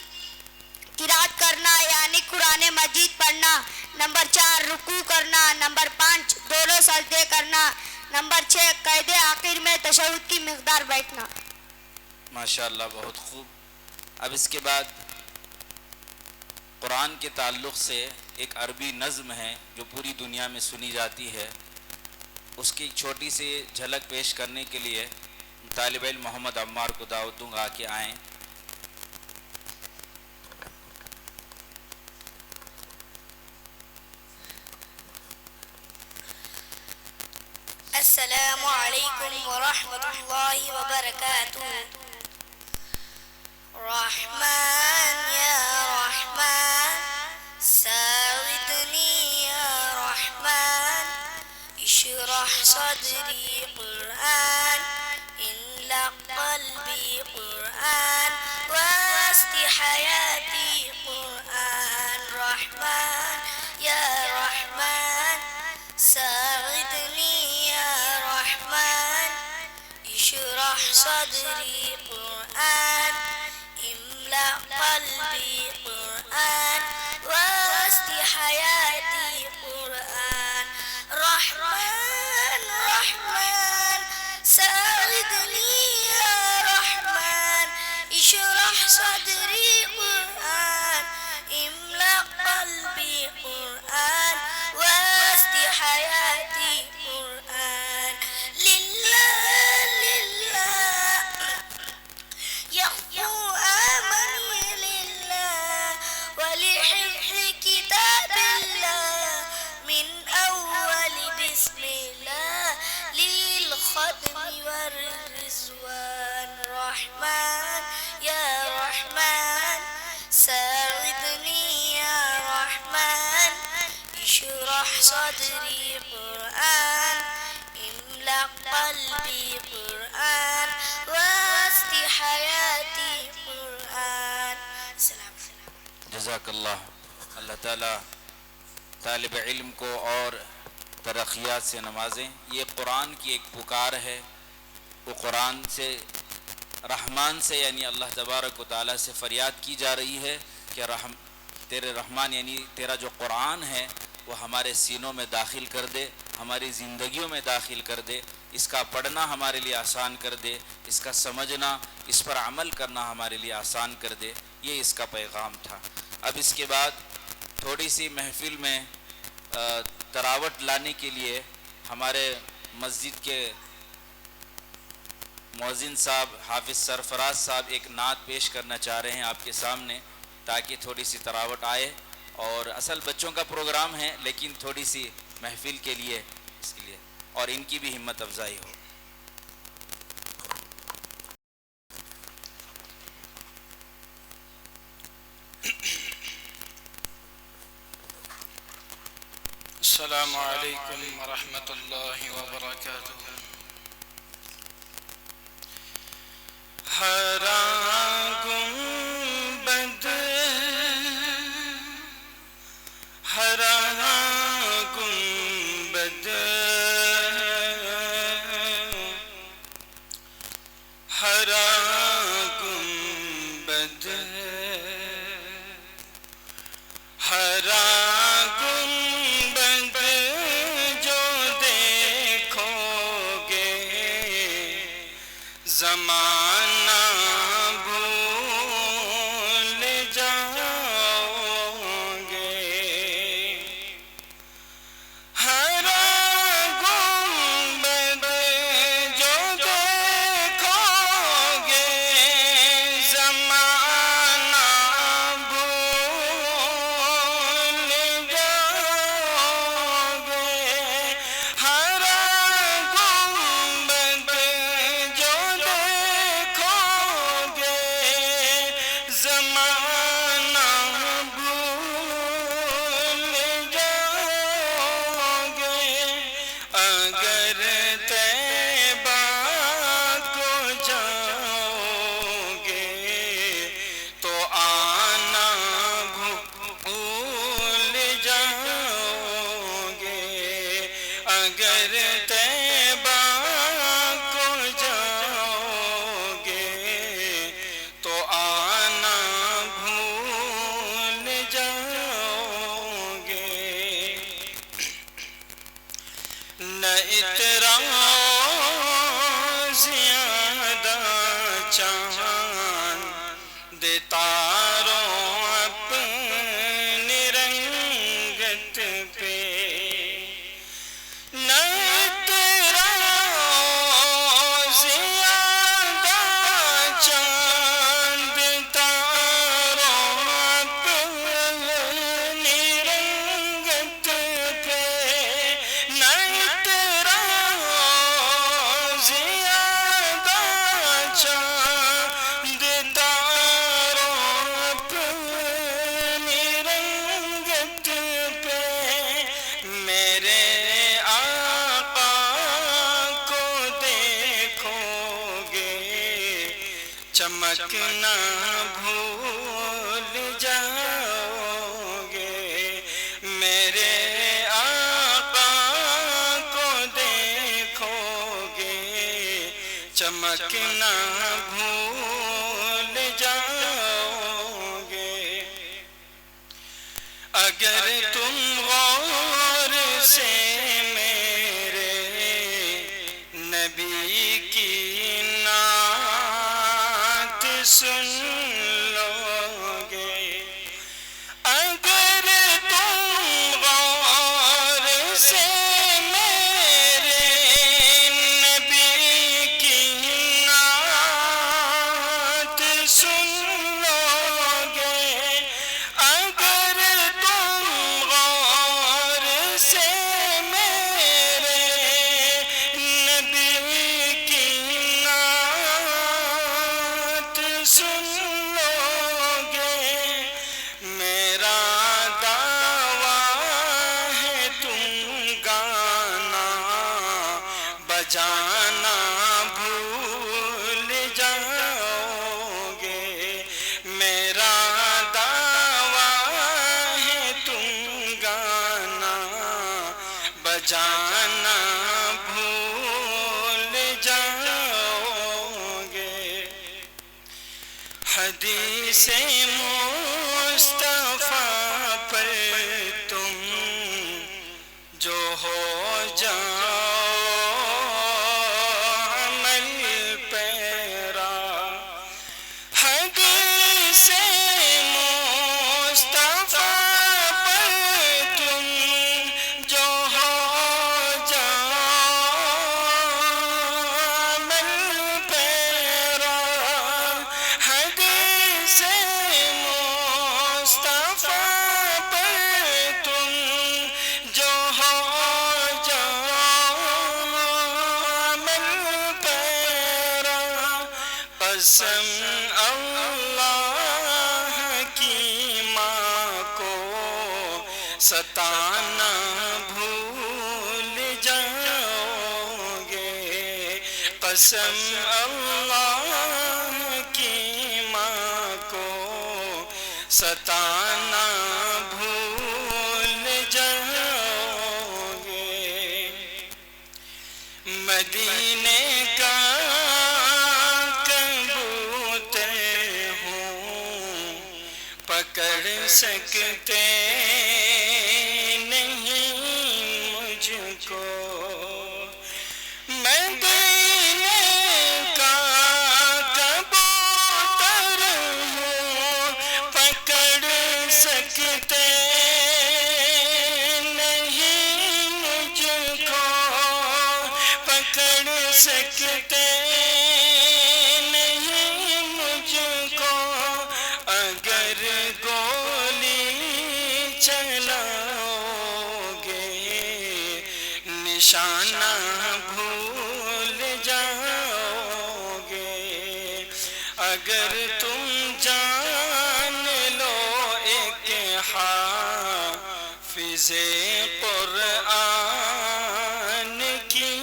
قرات کرنا یعنی قرآن مجید پڑھنا. نمبر 4 رکوع کرنا. نمبر 5 دونوں سجدے کرنا. نمبر 6 قید آخر میں تشہد کی مقدار بیٹھنا. ماشاءاللہ بہت خوب. اب اس کے بعد قرآن کے تعلق سے ایک عربی نظم ہے جو پوری دنیا میں سنی جاتی ہے, اس کی چھوٹی سی جھلک پیش کرنے کے لیے طالب علم محمد عمار کو دعوت دوں گا کہ آئیں. السلام علیکم ورحمۃ اللہ وبرکاتہ. رحمان یا رحمان ساعدنی یا رحمان اشرح صدری قرآن املأ قلبی قرآن واسع حیاتی قرآن. رحمان یا رحمان ساعدنی اشرح صدری قرآن حياتي قرآن رحمن رحمن ساعدني يا رحمن اشرح صدري قرآن املأ قلبي قرآن واسع حياتي قرآن لله لله يخفو آمني لله ولحفظ كتاب الله من أول بسم الله للختم والرزوان رحمن يا رحمن ساعدني يا رحمن اشرح صدري قرآن املأ قلبي قرآن واسع حياتي قرآن. جزاک اللہ. اللہ تعالیٰ طالب علم کو اور ترقیات سے نوازیں. یہ قرآن کی ایک پکار ہے. وہ قرآن سے رحمان سے یعنی اللہ تبارک و تعالیٰ سے فریاد کی جا رہی ہے کہ تیرے رحمان یعنی تیرا جو قرآن ہے وہ ہمارے سینوں میں داخل کر دے, ہماری زندگیوں میں داخل کر دے, اس کا پڑھنا ہمارے لیے آسان کر دے, اس کا سمجھنا, اس پر عمل کرنا ہمارے لیے آسان کر دے. یہ اس کا پیغام تھا. اب اس کے بعد تھوڑی سی محفل میں تراوٹ لانے کے لیے ہمارے مسجد کے مؤذن صاحب حافظ سرفراز صاحب ایک نعت پیش کرنا چاہ رہے ہیں آپ کے سامنے تاکہ تھوڑی سی تراوٹ آئے. اور اصل بچوں کا پروگرام ہے لیکن تھوڑی سی محفل کے لیے اس کے لیے اور ان کی بھی ہمت افزائی ہو. السلام علیکم ورحمۃ اللہ وبرکاتہ. ہرا گنبد ہرا گنبد ہرا گنبد ہرا گنبد جو دیکھو گے زمانہ بھول جاؤ گے. ہرا گنبد جو دیکھو گے زمانہ بھول جاؤ گے. ہرا گنبد جو دیکھو گے زمانہ بھول جاؤ گے. اگر طیبہ کو جاؤ گے تو آنا بھول جاؤ گے. اگر طیبہ کو جاؤ گے تو آنا بھول جاؤ گے. نہ اعتراض زیادہ چاند تاروں اپنی رنگت پہ. نہ اعتراض زیادہ چاند تاروں اپنی رنگت پہ. نہ اعتراض زیادہ چاند تاروں اپنی رنگت پہ. میرے آقا کو دیکھو گے چمکنا بھول جاؤ گے. میرے آقا کو دیکھو گے چمکنا بھول جاؤ گے. اگر تو بجانا بھول جاؤ گے میرا دعویٰ ہے تم گانا بجانا بھول جاؤ گے حدیث مصطفیٰ پر تم جو ہو جاؤ عمل پیرا حدیث مصطفیٰ پر تم جو ہو جاؤ عمل پیرا حدیث مصطفیٰ پر تم جو ہو جاؤ عمل پیرا قسم اللہ کی ماں کو ستانا بھول جاؤ گے قسم اللہ کی ماں کو ستانا بھول جاؤ گے مدینے کا کبوتر ہوں پکڑ سکتے نہیں مجھ کو مدینے کا کبوتر ہوں پکڑ سکتے نہیں مجھ کو پکڑ سکتے نہیں مجھ کو اگر گولی چلاؤ گے نشانہ بھول جاؤ گے اگر تم جان لو ایک حافظ قرآن کی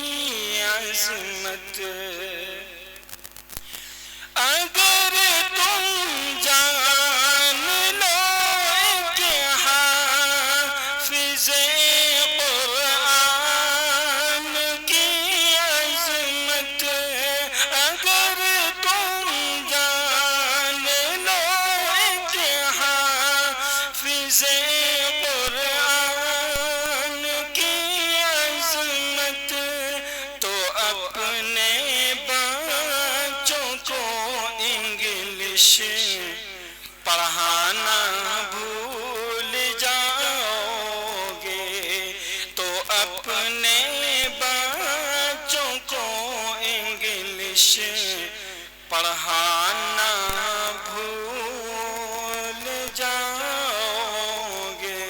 عظمت اگر تم جان لو ایک حافظ قرآن کی عظمت اگر تم جان لو ایک حافظ قرآن کی عظمت تو اپنے بچوں کو انگلش پڑھانا بھول جاؤ گے تو اپنے بچوں کو انگلش پڑھانا بھول جاؤ گے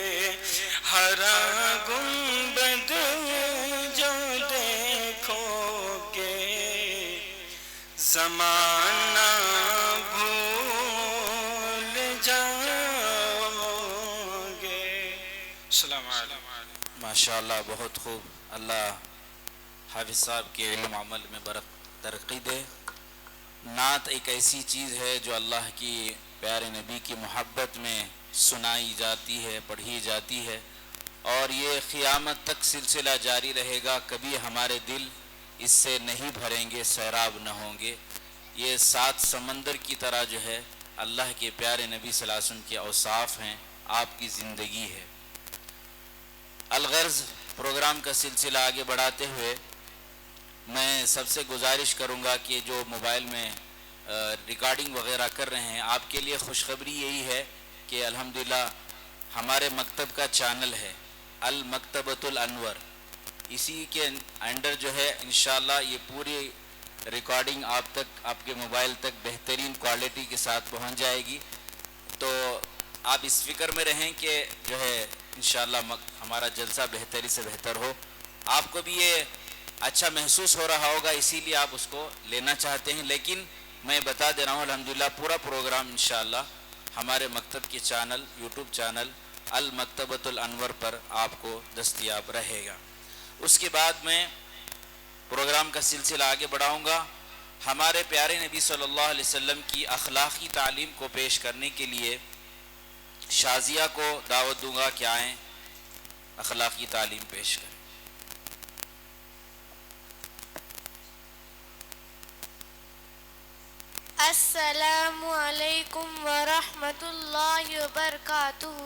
ہر گنبد جو دیکھو گے زمانہ بھول جاؤ گے السلام علیکم ماشاءاللہ بہت خوب. اللہ حافظ صاحب کے علم عمل میں ترقی دے. نعت ایک ایسی چیز ہے جو اللہ کی پیارے نبی کی محبت میں سنائی جاتی ہے پڑھی جاتی ہے اور یہ قیامت تک سلسلہ جاری رہے گا. کبھی ہمارے دل اس سے نہیں بھریں گے سیراب نہ ہوں گے. یہ 7 سمندر کی طرح جو ہے اللہ کے پیارے نبی صلی اللہ علیہ وسلم کے اوصاف ہیں آپ کی زندگی ہے. الغرض پروگرام کا سلسلہ آگے بڑھاتے ہوئے میں سب سے گزارش کروں گا کہ جو موبائل میں ریکارڈنگ وغیرہ کر رہے ہیں آپ کے لیے خوشخبری یہی ہے کہ الحمدللہ ہمارے مکتب کا چینل ہے المکتبۃ الانور. اسی کے انڈر جو ہے انشاءاللہ یہ پوری ریکارڈنگ آپ تک آپ کے موبائل تک بہترین کوالٹی کے ساتھ پہنچ جائے گی. تو آپ اس فکر میں رہیں کہ جو ہے انشاءاللہ ہمارا جلسہ بہتری سے بہتر ہو. آپ کو بھی یہ اچھا محسوس ہو رہا ہوگا اسی لیے آپ اس کو لینا چاہتے ہیں. لیکن میں بتا دے رہا ہوں الحمدللہ پورا پروگرام انشاءاللہ ہمارے مکتب کے چینل یوٹیوب چینل المکتبۃ الانور پر آپ کو دستیاب رہے گا. اس کے بعد میں پروگرام کا سلسلہ آگے بڑھاؤں گا. ہمارے پیارے نبی صلی اللہ علیہ وسلم کی اخلاقی تعلیم کو پیش کرنے کے لیے شازیہ کو دعوت دوں گا کہ آئیں اخلاقی تعلیم پیش کریں. السلام علیکم ورحمۃ اللہ وبرکاتہ.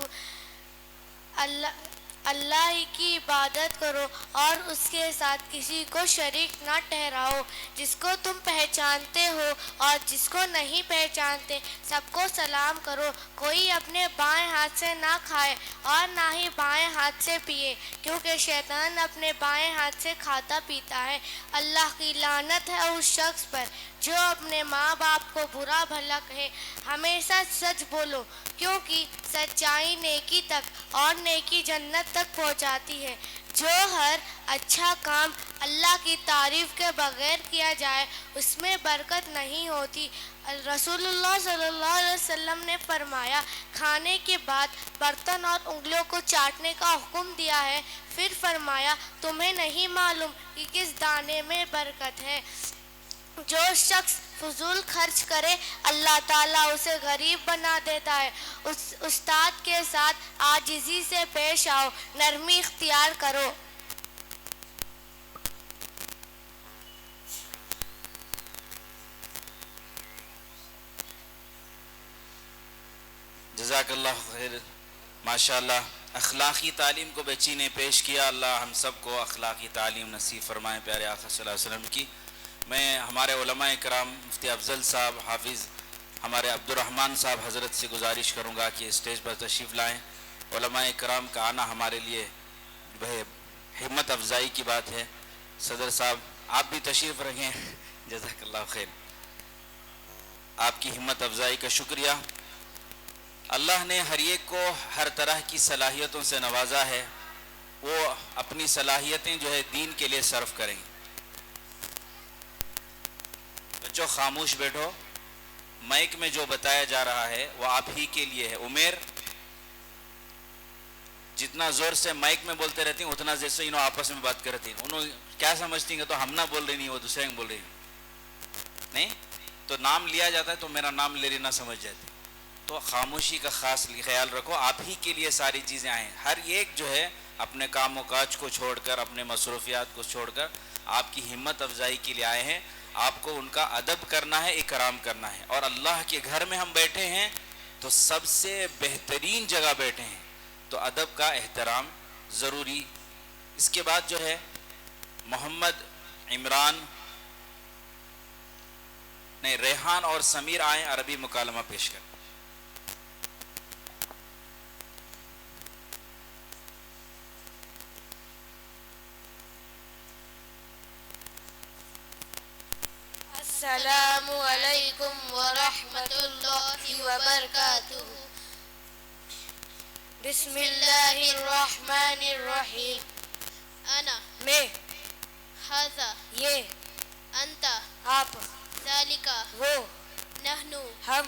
اللہ ہی کی عبادت کرو اور اس کے ساتھ کسی کو شریک نہ ٹھہراؤ. جس کو تم پہچانتے ہو اور جس کو نہیں پہچانتے سب کو سلام کرو. کوئی اپنے بائیں ہاتھ سے نہ کھائے اور نہ ہی بائیں ہاتھ سے پیے، کیونکہ شیطان اپنے بائیں ہاتھ سے کھاتا پیتا ہے. اللہ کی لعنت ہے اس شخص پر جو اپنے ماں باپ کو برا بھلا کہے. ہمیشہ سچ بولو، کیونکہ سچائی نیکی تک اور نیکی جنت تک پہنچاتی ہے. جو ہر اچھا کام اللہ کی تعریف کے بغیر کیا جائے اس میں برکت نہیں ہوتی. رسول اللہ صلی اللہ علیہ وسلم نے فرمایا، کھانے کے بعد برتن اور انگلیوں کو چاٹنے کا حکم دیا ہے. پھر فرمایا، تمہیں نہیں معلوم کہ کس دانے میں برکت ہے. جو شخص فضول خرچ کرے اللہ تعالیٰ اسے غریب بنا دیتا ہے. استاد کے ساتھ عاجزی سے پیش آؤ، نرمی اختیار کرو. جزاک اللہ خیر. ماشاءاللہ اخلاقی تعلیم کو بچی نے پیش کیا. اللہ ہم سب کو اخلاقی تعلیم نصیب فرمائے پیارے آقا صلی اللہ علیہ وسلم کی. میں ہمارے علماء کرام مفتی افضل صاحب، حافظ ہمارے عبد الرحمن صاحب حضرت سے گزارش کروں گا کہ اسٹیج پر تشریف لائیں. علماء کرام کا آنا ہمارے لیے ہمت افزائی کی بات ہے. صدر صاحب آپ بھی تشریف رکھیں. جزاک اللہ خیر. آپ کی ہمت افزائی کا شکریہ. اللہ نے ہر ایک کو ہر طرح کی صلاحیتوں سے نوازا ہے. وہ اپنی صلاحیتیں جو ہے دین کے لیے صرف کریں. بچوں خاموش بیٹھو. مائک میں جو بتایا جا رہا ہے وہ آپ ہی کے لیے ہے. عمیر جتنا زور سے مائک میں بولتے رہتی ہیں اتنا زور سے انہوں آپس میں بات کرتی ہیں. انہوں کیا سمجھتی ہیں تو ہم نہ بول رہی نہیں، وہ دوسرے بول رہی ہیں. نہیں تو نام لیا جاتا ہے تو میرا نام لے رہی نہ سمجھ جاتی. تو خاموشی کا خاص خیال رکھو. آپ ہی کے لیے ساری چیزیں آئیں. ہر ایک جو ہے اپنے کام و کاج کو چھوڑ کر، اپنے مصروفیات کو چھوڑ کر آپ کی ہمت افزائی کے لیے آئے ہیں. آپ کو ان کا ادب کرنا ہے، اکرام کرنا ہے. اور اللہ کے گھر میں ہم بیٹھے ہیں تو سب سے بہترین جگہ بیٹھے ہیں تو ادب کا احترام ضروری. اس کے بعد جو ہے محمد عمران نہیں ریحان اور سمیر آئیں عربی مکالمہ پیش کر. السلام علیکم ورحمۃ اللہ وبرکاتہ. بسم اللہ الرحمن الرحیم. انا میں، هذا یہ، انت آپ، ذلك وہ، نحن ہم،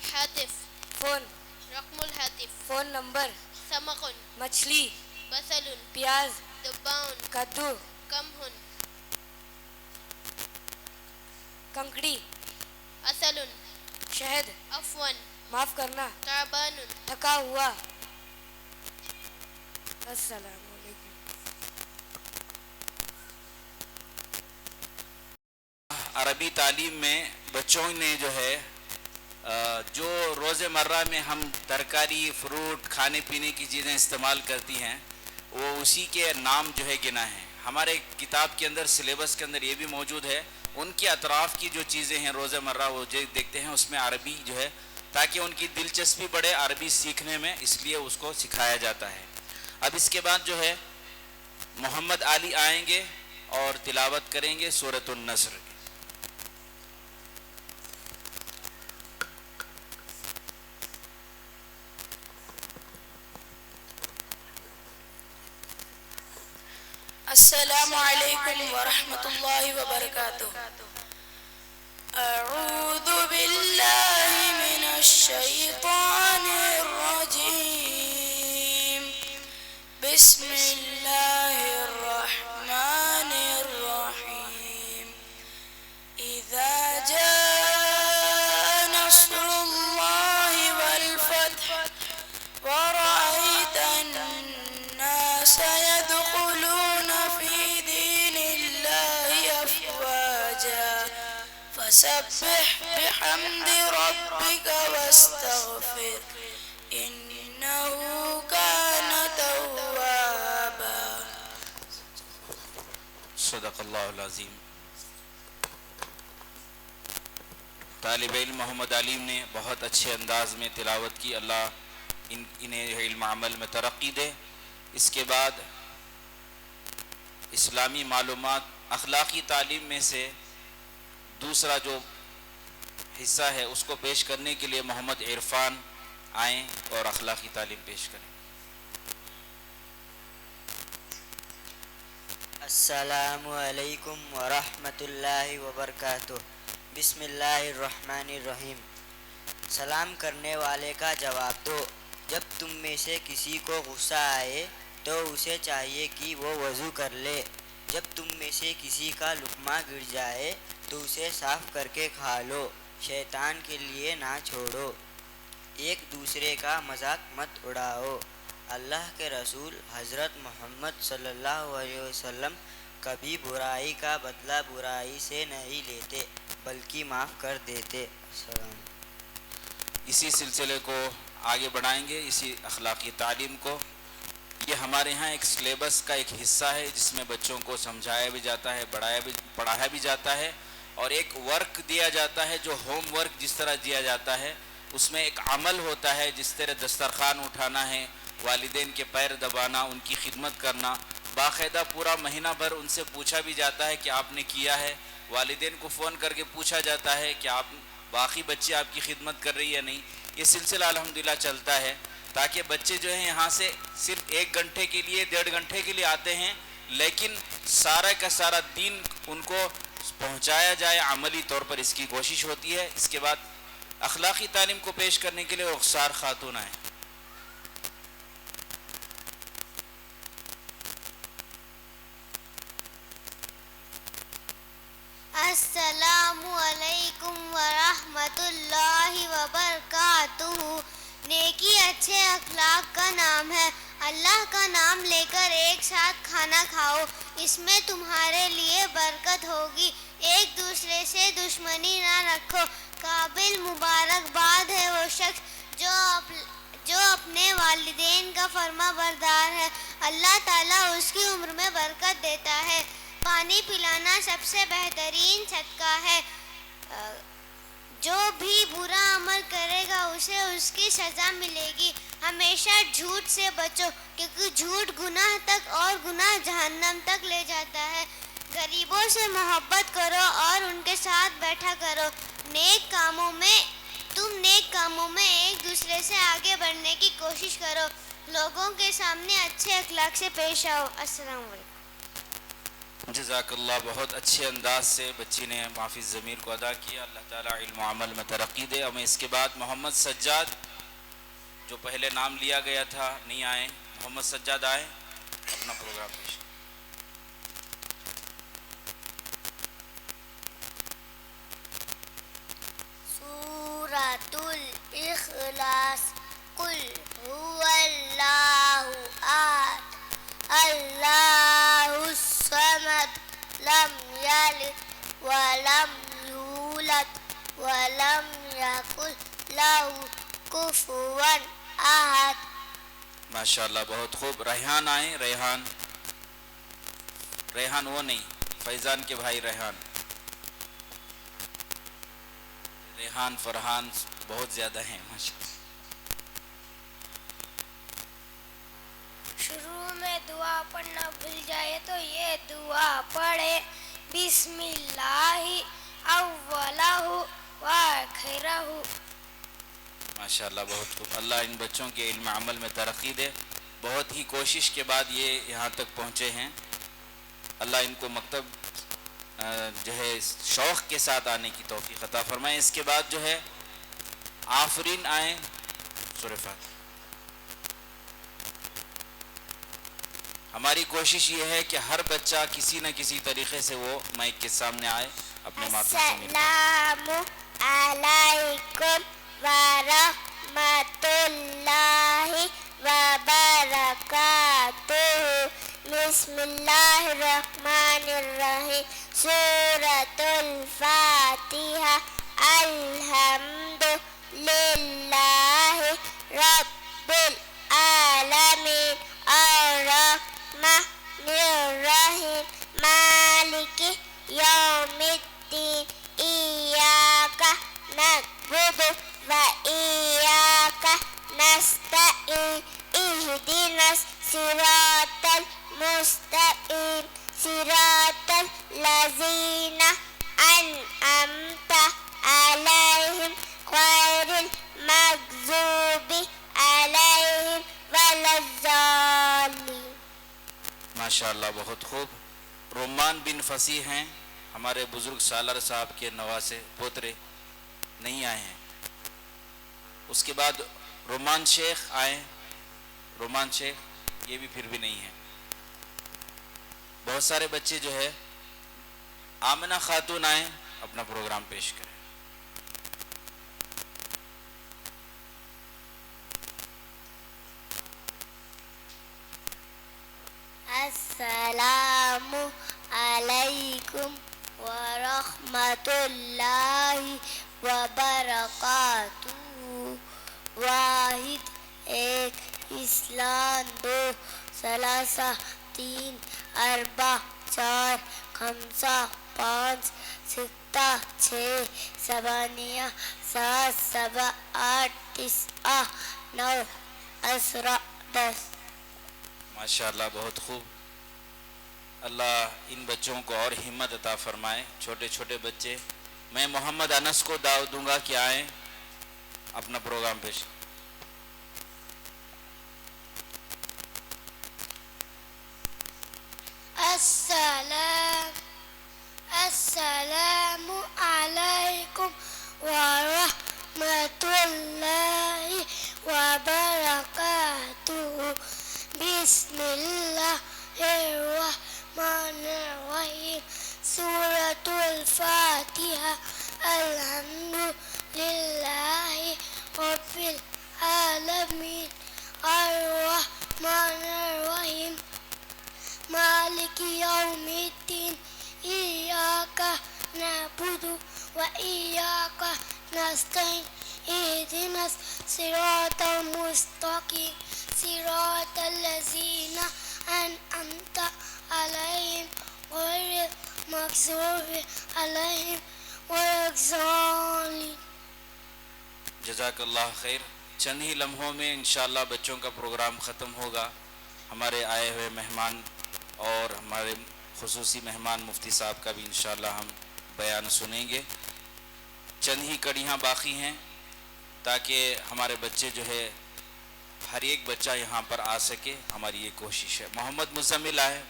هاتف فون، رقم الهاتف فون نمبر، سمق مچھلی، بصل پیاز، دبان کدو، قمح کنکڑی، عسل شہد، عفوا معاف کرنا، تعبان تھکا ہوا. السلام علیکم. عربی تعلیم میں بچوں نے جو ہے جو روز مرہ میں ہم ترکاری، فروٹ، کھانے پینے کی چیزیں استعمال کرتی ہیں وہ اسی کے نام جو ہے گنا ہے. ہمارے کتاب کے اندر سلیبس کے اندر یہ بھی موجود ہے. ان کے اطراف کی جو چیزیں ہیں روز مرہ وہ جو دیکھتے ہیں اس میں عربی جو ہے تاکہ ان کی دلچسپی بڑھے عربی سیکھنے میں، اس لیے اس کو سکھایا جاتا ہے. اب اس کے بعد جو ہے محمد علی آئیں گے اور تلاوت کریں گے سورۃ النصر. السلام علیکم ورحمۃ اللہ وبرکاتہ. اعوذ باللہ من الشیطان الرجیم. بسم اللہ الرحمن الرحیم. سيدخلون في دين الله أفواجا فسبح بحمد ربك واستغفر إنه كان توابا. صدق اللہ العظیم. طالب علم محمد علیم نے بہت اچھے انداز میں تلاوت کی. اللہ انہیں علم عمل میں ترقی دے. اس کے بعد اسلامی معلومات اخلاقی تعلیم میں سے دوسرا جو حصہ ہے اس کو پیش کرنے کے لیے محمد عرفان آئیں اور اخلاقی تعلیم پیش کریں. السلام علیکم ورحمۃ اللہ وبرکاتہ. بسم اللہ الرحمن الرحیم. سلام کرنے والے کا جواب دو. جب تم میں سے کسی کو غصہ آئے تو اسے چاہیے کہ وہ وضو کر لے. جب تم میں سے کسی کا لقمہ گر جائے تو اسے صاف کر کے کھا لو. شیطان کے لیے نہ چھوڑو. ایک دوسرے کا مذاق مت اڑاؤ. اللہ کے رسول حضرت محمد صلی اللہ علیہ وسلم کبھی برائی کا بدلہ برائی سے نہیں لیتے بلکہ معاف کر دیتے. السلام. اسی سلسلے کو آگے بڑھائیں گے, اسی اخلاقی تعلیم کو. یہ ہمارے ہاں ایک سلیبس کا ایک حصہ ہے جس میں بچوں کو سمجھایا بھی جاتا ہے, پڑھایا بھی جاتا ہے, اور ایک ورک دیا جاتا ہے جو ہوم ورک جس طرح دیا جاتا ہے اس میں ایک عمل ہوتا ہے. جس طرح دسترخوان اٹھانا ہے, والدین کے پیر دبانا, ان کی خدمت کرنا, باقاعدہ پورا مہینہ بھر ان سے پوچھا بھی جاتا ہے کہ آپ نے کیا ہے. والدین کو فون کر کے پوچھا جاتا ہے کہ آپ باقی بچے آپ کی خدمت کر رہی ہے نہیں. یہ سلسلہ الحمدللہ چلتا ہے تاکہ بچے جو ہیں یہاں سے صرف 1 گھنٹے کے لیے 1.5 گھنٹے کے لیے آتے ہیں لیکن سارا کا سارا دین ان کو پہنچایا جائے. عملی طور پر اس کی کوشش ہوتی ہے. اس کے بعد اخلاقی تعلیم کو پیش کرنے کے لیے رخسار خاتون آئیں. السلام علیکم ورحمۃ اللہ وبرکاتہ. نیکی اچھے اخلاق کا نام ہے. اللہ کا نام لے کر ایک ساتھ کھانا کھاؤ, اس میں تمہارے لیے برکت ہوگی. ایک دوسرے سے دشمنی نہ رکھو. قابل مبارکباد ہے وہ شخص جو اپنے والدین کا فرما بردار ہے. اللہ تعالیٰ اس کی عمر میں برکت دیتا ہے. پانی پلانا سب سے بہترین صدقہ ہے. جو بھی برا عمل کرے گا اسے اس کی سزا ملے گی. ہمیشہ جھوٹ سے بچو کیونکہ جھوٹ گناہ تک اور گناہ جہنم تک لے جاتا ہے. غریبوں سے محبت کرو اور ان کے ساتھ بیٹھا کرو. نیک کاموں میں ایک دوسرے سے آگے بڑھنے کی کوشش کرو. لوگوں کے سامنے اچھے اخلاق سے پیش آؤ. السلام علیکم. جزاک اللہ. بہت اچھے انداز سے بچی نے معافی ضمیر کو ادا کیا. اللہ تعالیٰ علم و عمل میں ترقی دے. ہمیں اس کے بعد محمد سجاد جو پہلے نام لیا گیا تھا نہیں آئے. محمد سجاد آئے اپنا پروگرام پیش. سورۃ الاخلاص. قل هو اللہ احد اللہ الصمد لم یلد ولم یولد ولم یکن لہ کفوا احد. ماشاءاللہ بہت خوب. ریحان آئیں. ریحان وہ نہیں, فیضان کے بھائی ریحان. ریحان فرحان بہت زیادہ ہیں ماشاءاللہ. شروع میں دعا پڑھنا بھول جائے تو یہ دعا پڑھے. بسم اللہ اولہ و آخرہ. ماشاءاللہ بہت خوب. اللہ ان بچوں کے علم عمل میں ترقی دے. بہت ہی کوشش کے بعد یہ یہاں تک پہنچے ہیں. اللہ ان کو مکتب جو ہے شوق کے ساتھ آنے کی توفیق عطا فرمائے. اس کے بعد جو ہے آفرین آئیں. سورہ فاتحہ. ہماری کوشش یہ ہے کہ ہر بچہ کسی نہ کسی طریقے سے وہ مائک کے سامنے آئے اپنے معافی ضمیر کو. السلام علیکم ورحمۃ اللہ وبرکاتہ. بسم اللہ الرحمن الرحیم سورۃ الفاتحہ الحمد للہ رب العالمین الرحمن الرحیم مالک یوم الدین ایاک نعبد و ایاک نستعین اہدنا الصراط المستقیم صراط الذین انعمت علیہم غیر المغضوب علیہم ولا الضالین. ماشاءاللہ بہت خوب. رومان بن فصیح ہیں ہمارے بزرگ سالار صاحب کے نواسے پوترے نہیں آئے ہیں. اس کے بعد رومان شیخ آئے. رومان شیخ یہ بھی پھر بھی نہیں ہے. بہت سارے بچے جو ہے. آمنہ خاتون آئیں اپنا پروگرام پیش کریں. السلام علیکم ورحمۃ اللہ وبرکاتہ. واحد ایک اسلام دو ثلاثہ تین اربع چار خمسہ پانچ ستہ چھ ثمانیہ سات سبع آٹھ تسعہ نو عشرہ 10. ماشاءاللہ بہت خوب. اللہ ان بچوں کو اور ہمت عطا فرمائے. چھوٹے چھوٹے بچے. میں محمد انس کو دعوت دوں گا کہ آئیں اپنا پروگرام پیش. السلام علیکم ورحمۃ اللہ وبرکاتہ. بسم اللہ الرحمن الرحیم سورۃ الفاتحہ الحمد للہ رب العالمین الرحمن الرحیم مالک یوم الدین ایاک نعبد و ایاک نستعین اہدنا الصراط المستقیم صراط الذین انعمت علیہم غیر المغضوب علیہم ولا الضالین. جزاک اللہ خیر. چند ہی لمحوں میں انشاءاللہ بچوں کا پروگرام ختم ہوگا. ہمارے آئے ہوئے مہمان اور ہمارے خصوصی مہمان مفتی صاحب کا بھی انشاءاللہ ہم بیان سنیں گے. چند ہی کڑیاں باقی ہیں تاکہ ہمارے بچے جو ہے ہر ایک بچہ یہاں پر آ سکے. ہماری یہ کوشش ہے. محمد مزمل آئے.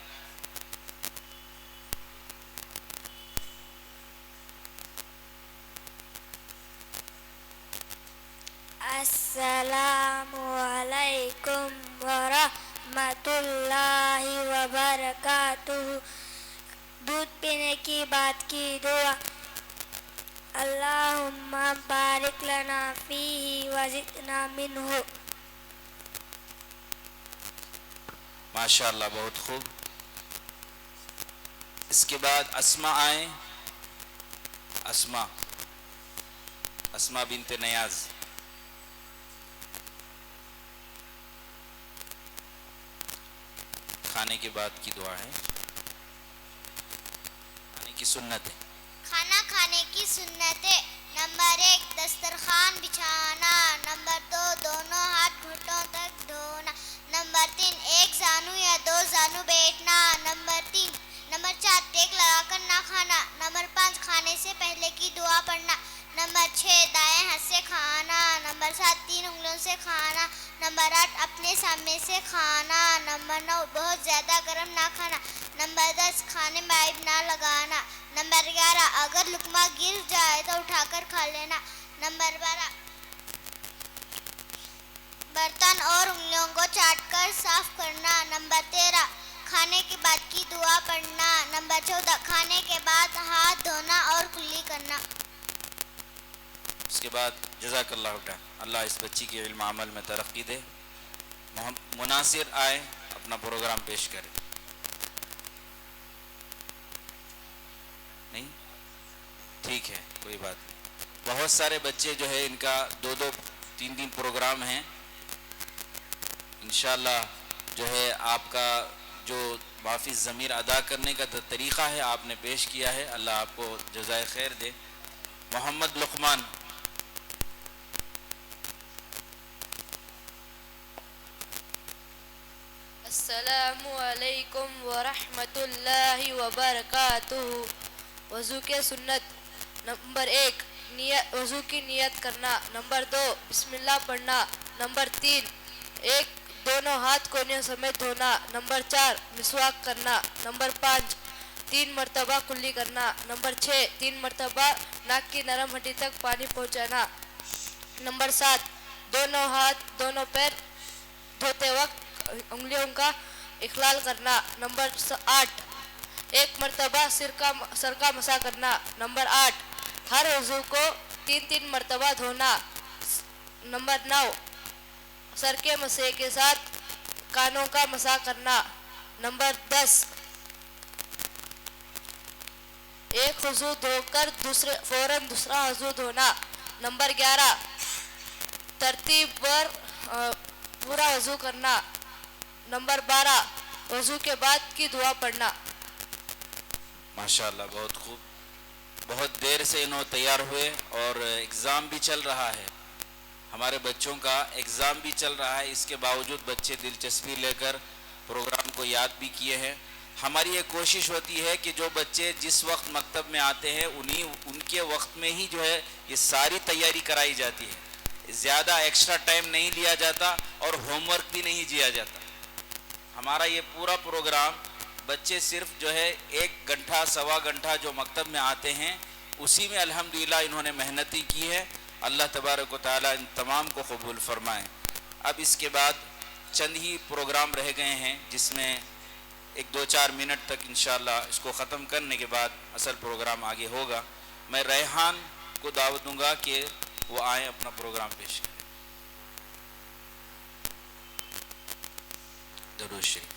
السلام علیکم ورحمۃ اللہ وبرکاتہ. دودھ پینے کی بات کی دعا. اللہم بارک لنا فیہ وزدنا منہ. ماشاءاللہ بہت خوب. اس کے بعد اسما آئیں. اسما بنت نیاز. کھانے کے بعد کی دعا ہے. کھانے کی سنت ہے. کھانا کھانے کی سنتیں. نمبر 1 دسترخوان بچھانا. نمبر 2 دونوں ہاتھ گھٹنوں تک دھونا. نمبر 3 ایک زانو یا 2 زانو بیٹھنا. نمبر 4 ٹیک لگا کر نہ کھانا. نمبر 5 کھانے سے پہلے کی دعا پڑھنا. نمبر 6 دائیں ہاتھ سے کھانا. نمبر 7 3 انگلیوں سے کھانا. نمبر 8 اپنے سامنے سے کھانا. نمبر 9 بہت زیادہ گرم نہ کھانا. نمبر 10 کھانے میں عیب نہ لگانا. نمبر 11 اگر لقمہ گر جائے تو اٹھا کر کھا لینا. نمبر 12 برتن اور انگلیوں کو چاٹ کر صاف کرنا. نمبر 13 کھانے کے بعد کی دعا پڑھنا. نمبر 14 کھانے کے بعد ہاتھ دھونا اور کلی کرنا. اس کے بعد جزاک اللہ خیر. اللہ اس بچی کے علم عمل میں ترقی دے. مناصر آئے اپنا پروگرام پیش کرے. نہیں؟ ٹھیک ہے، کوئی بات نہیں. بہت سارے بچے جو ہے ان کا 2 3 پروگرام ہیں. انشاءاللہ جو ہے آپ کا جو معافی ضمیر ادا کرنے کا طریقہ ہے آپ نے پیش کیا ہے، اللہ آپ کو جزائے خیر دے. محمد لقمان. السلام علیکم ورحمۃ اللہ وبرکاتہ. وضو کے سنت. نمبر 1 وضو کی نیت کرنا. نمبر 2 بسم اللہ پڑھنا. نمبر 3 دونوں ہاتھ کونے سمیت دھونا. نمبر 4 مسواک کرنا. نمبر 5 3 مرتبہ کلی کرنا. نمبر 6 3 مرتبہ ناک کی نرم ہڈی تک پانی پہنچانا. نمبر 7 دونوں ہاتھ دونوں پیر دھوتے وقت انگلیوں کا اخلال کرنا. نمبر 8 1 مرتبہ سر کا مسح کرنا. نمبر 8 ہر عضو کو 3 مرتبہ دھونا. نمبر 9 سر کے مسح کے ساتھ کانوں کا مسح کرنا. نمبر 10 ایک عضو دھو کر فوراً دوسرا عضو دھونا. نمبر 11 ترتیب پر پورا وضو کرنا. نمبر 12 وضو کے بعد کی دعا پڑھنا. ماشاءاللہ بہت خوب. بہت دیر سے انہوں تیار ہوئے اور ایگزام بھی چل رہا ہے، ہمارے بچوں کا ایگزام بھی چل رہا ہے. اس کے باوجود بچے دلچسپی لے کر پروگرام کو یاد بھی کیے ہیں. ہماری یہ کوشش ہوتی ہے کہ جو بچے جس وقت مکتب میں آتے ہیں ان کے وقت میں ہی جو ہے یہ ساری تیاری کرائی جاتی ہے. زیادہ ایکسٹرا ٹائم نہیں لیا جاتا اور ہوم ورک بھی نہیں دیا جاتا. ہمارا یہ پورا پروگرام بچے صرف جو ہے 1 گھنٹہ 1.25 گھنٹہ جو مکتب میں آتے ہیں اسی میں الحمدللہ انہوں نے محنتی کی ہے. اللہ تبارک و تعالی ان تمام کو قبول فرمائے. اب اس کے بعد چند ہی پروگرام رہ گئے ہیں جس میں 1-2-4 منٹ تک انشاءاللہ اس کو ختم کرنے کے بعد اصل پروگرام آگے ہوگا. میں ریحان کو دعوت دوں گا کہ وہ آئیں اپنا پروگرام پیش کریں. درود شریف.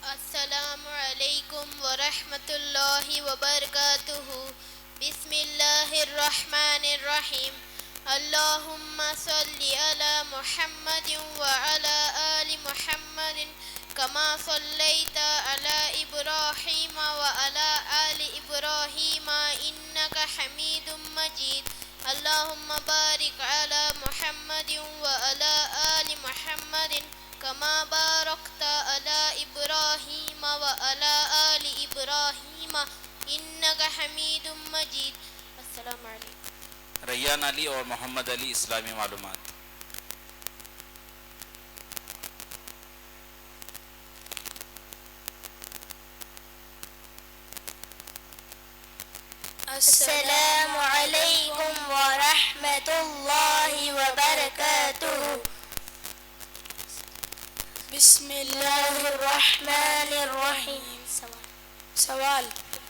السلام علیکم ورحمۃ اللہ وبرکاتہ. بسم اللہ الرحمن الرحیم. اللہم صلی علی محمد وعلی آل محمد کما صلیت علی ابراہیم وعلی آل ابراہیم انک حمید مجید. اللہم بارک علی محمد وعلی آل محمد کما بارکت علی ابراہیم وعلی آل ابراہیم انک حمید مجید. السلام علیکم. ریان علی اور محمد علی اسلامی معلومات. السلام علیکم ورحمۃ اللہ وبرکاتہ. بسم اللہ الرحمن الرحیم. سوال: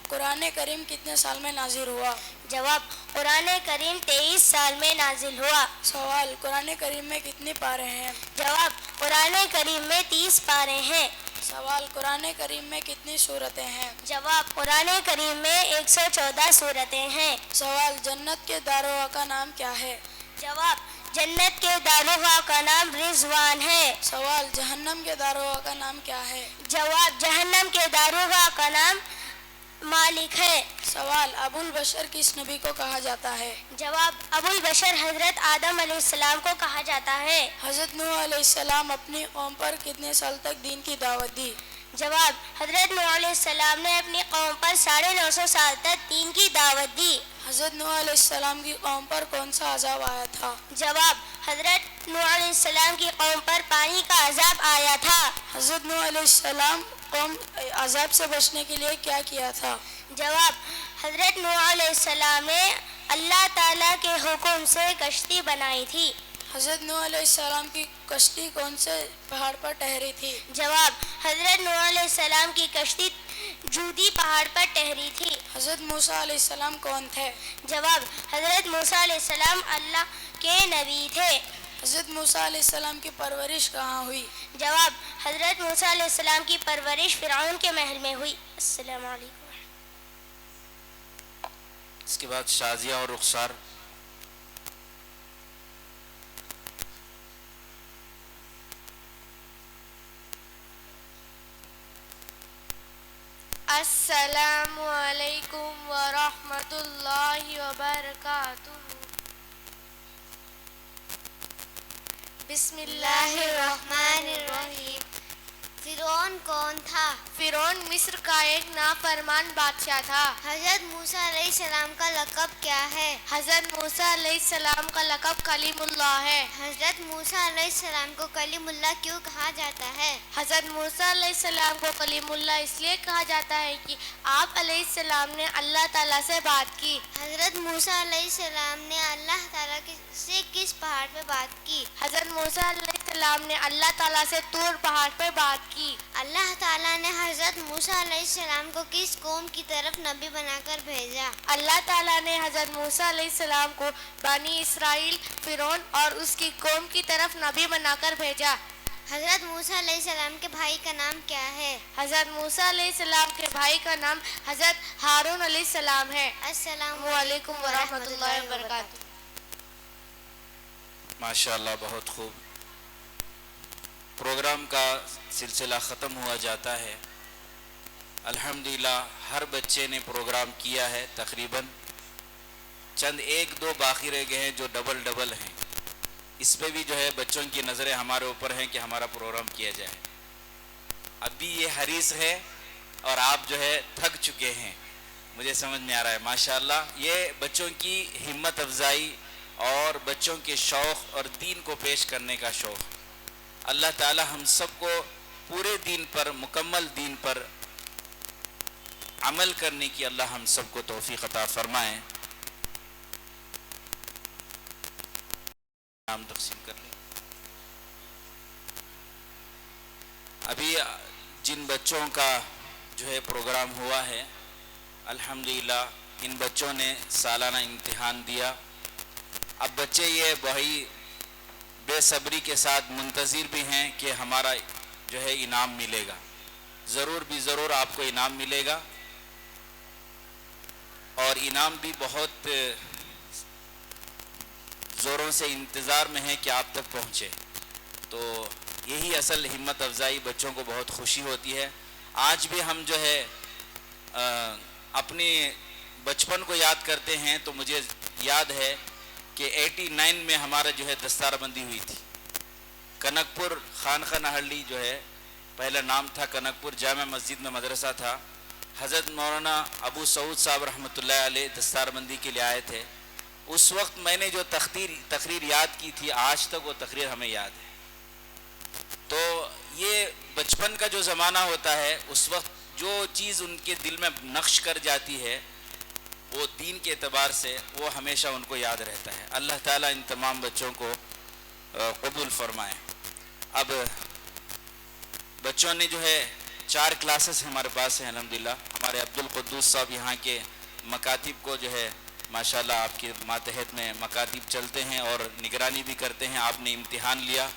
قرآن کریم کتنے سال میں نازل ہوا؟ جواب: قرآن کریم 23 سال میں نازل ہوا. سوال: قرآن کریم میں کتنے پارے ہیں؟ جواب: قرآن کریم میں 30 پارے ہیں. سوال: قرآن کریم میں کتنی سورتیں ہیں؟ جواب: قرآن کریم میں 114 سورتیں ہیں. سوال: جنت کے داروغہ کا نام کیا ہے؟ جواب: جنت کے داروغہ کا نام رضوان ہے. سوال: جہنم کے داروغہ کا نام کیا ہے؟ جواب: جہنم کے داروغہ کا نام مالک ہے. سوال: ابو البشر کس نبی کو کہا جاتا ہے؟ جواب: ابو البشر حضرت آدم علیہ السلام کو کہا جاتا ہے. حضرت نوح علیہ السلام اپنی قوم پر کتنے سال تک دین کی دعوت دی؟ جواب: حضرت نوح علیہ السلام نے اپنی قوم پر 950 سال تک دین کی دعوت دی. حضرت نوح علیہ السلام کی قوم پر کون سا عذاب آیا تھا؟ جواب: حضرت نوح علیہ السلام کی قوم پر پانی کا عذاب آیا تھا. حضرت نوح علیہ السلام قوم عذاب سے بچنے کے لیے کیا کیا تھا؟ جواب: حضرت نوح علیہ السلام نے اللہ تعالیٰ کے حکم سے کشتی بنائی تھی. حضرت نوح علیہ السلام کی کشتی کون سے پہاڑ پر ٹھہری تھی؟ جواب: حضرت نوح علیہ السلام کی کشتی جودی پہاڑ پر ٹھہری تھی. حضرت موسیٰ علیہ السلام کون تھے؟ جواب: حضرت موسیٰ علیہ السلام اللہ کے نبی تھے. حضرت موسیٰ علیہ السلام کی پرورش کہاں ہوئی؟ جواب: حضرت موسیٰ علیہ السلام کی پرورش فرعون کے محل میں ہوئی. السلام علیکم. اس کے بعد شازیہ اور رخسار. السلام علیکم ورحمۃ اللہ وبرکاتہ. بسم اللہ الرحمن الرحیم. فرعون کون تھا؟ فرعون مصر کا ایک نافرمان بادشاہ تھا. حضرت موسیٰ علیہ السلام کا لقب کیا ہے؟ حضرت موسیٰ علیہ السلام کا لقب کلیم اللہ ہے. حضرت موسیٰ علیہ السلام کو کلیم اللہ کیوں کہا جاتا ہے؟ حضرت موسیٰ علیہ السلام کو کلیم اللہ اس لیے کہا جاتا ہے کہ آپ علیہ السلام نے اللہ تعالیٰ سے بات کی. حضرت موسیٰ علیہ السلام نے اللہ تعالیٰ سے کس پہاڑ پہ بات کی؟ حضرت موسیٰ علیہ السلام نے اللہ تعالیٰ سے طور پہاڑ پہ بات کی. اللہ تعالیٰ نے حضرت موسیٰ علیہ السلام کو کس قوم کی طرف نبی بنا کر بھیجا؟ اللہ تعالیٰ نے حضرت موسیٰ علیہ السلام کو بنی اسرائیل، فرعون اور اس کی قوم کی طرف نبی بنا کر بھیجا. حضرت موسیٰ علیہ السلام کے بھائی کا نام کیا ہے؟ حضرت موسیٰ علیہ السلام کے بھائی کا نام حضرت ہارون علیہ السلام ہے. السلام علیکم ورحمۃ اللہ وبرکاتہ. ماشاءاللہ، بہت خوب. پروگرام کا سلسلہ ختم ہوا جاتا ہے. الحمدللہ ہر بچے نے پروگرام کیا ہے. تقریباً چند ایک دو باقی رہ گئے ہیں جو ڈبل ہیں. اس پہ بھی جو ہے بچوں کی نظریں ہمارے اوپر ہیں کہ ہمارا پروگرام کیا جائے. ابھی یہ حریص ہے اور آپ جو ہے تھک چکے ہیں، مجھے سمجھ میں آ رہا ہے. ماشاءاللہ یہ بچوں کی ہمت افزائی اور بچوں کے شوق اور دین کو پیش کرنے کا شوق. اللہ تعالی ہم سب کو پورے دین پر، مکمل دین پر عمل کرنے کی اللہ ہم سب کو توفیق عطا فرمائے. نام تقسیم کر لیں. ابھی جن بچوں کا جو ہے پروگرام ہوا ہے، الحمدللہ ان بچوں نے سالانہ امتحان دیا. اب بچے یہ بہت بے صبری کے ساتھ منتظر بھی ہیں کہ ہمارا جو ہے انعام ملے گا. ضرور آپ کو انعام ملے گا، اور انعام بھی بہت زوروں سے انتظار میں ہے کہ آپ تک پہنچے. تو یہی اصل ہمت افزائی، بچوں کو بہت خوشی ہوتی ہے. آج بھی ہم جو ہے اپنے بچپن کو یاد کرتے ہیں تو مجھے یاد ہے کہ 89 میں ہمارا جو ہے دستار بندی ہوئی تھی. کنک پور خانقاہ نہرلی جو ہے پہلا نام تھا کنک پور، جامع مسجد میں مدرسہ تھا. حضرت مولانا ابو سعود صاحب رحمۃ اللہ علیہ دستار بندی کے لیے آئے تھے. اس وقت میں نے جو تقریر یاد کی تھی، آج تک وہ تقریر ہمیں یاد ہے. تو یہ بچپن کا جو زمانہ ہوتا ہے، اس وقت جو چیز ان کے دل میں نقش کر جاتی ہے وہ دین کے اعتبار سے وہ ہمیشہ ان کو یاد رہتا ہے. اللہ تعالیٰ ان تمام بچوں کو قبول فرمائے. اب بچوں نے جو ہے 4 کلاسز ہمارے پاس ہیں الحمدللہ. ہمارے عبدالقدوس صاحب یہاں کے مکاتب کو جو ہے ماشاءاللہ آپ کے ماتحت میں مکاتب چلتے ہیں اور نگرانی بھی کرتے ہیں. آپ نے امتحان لیا،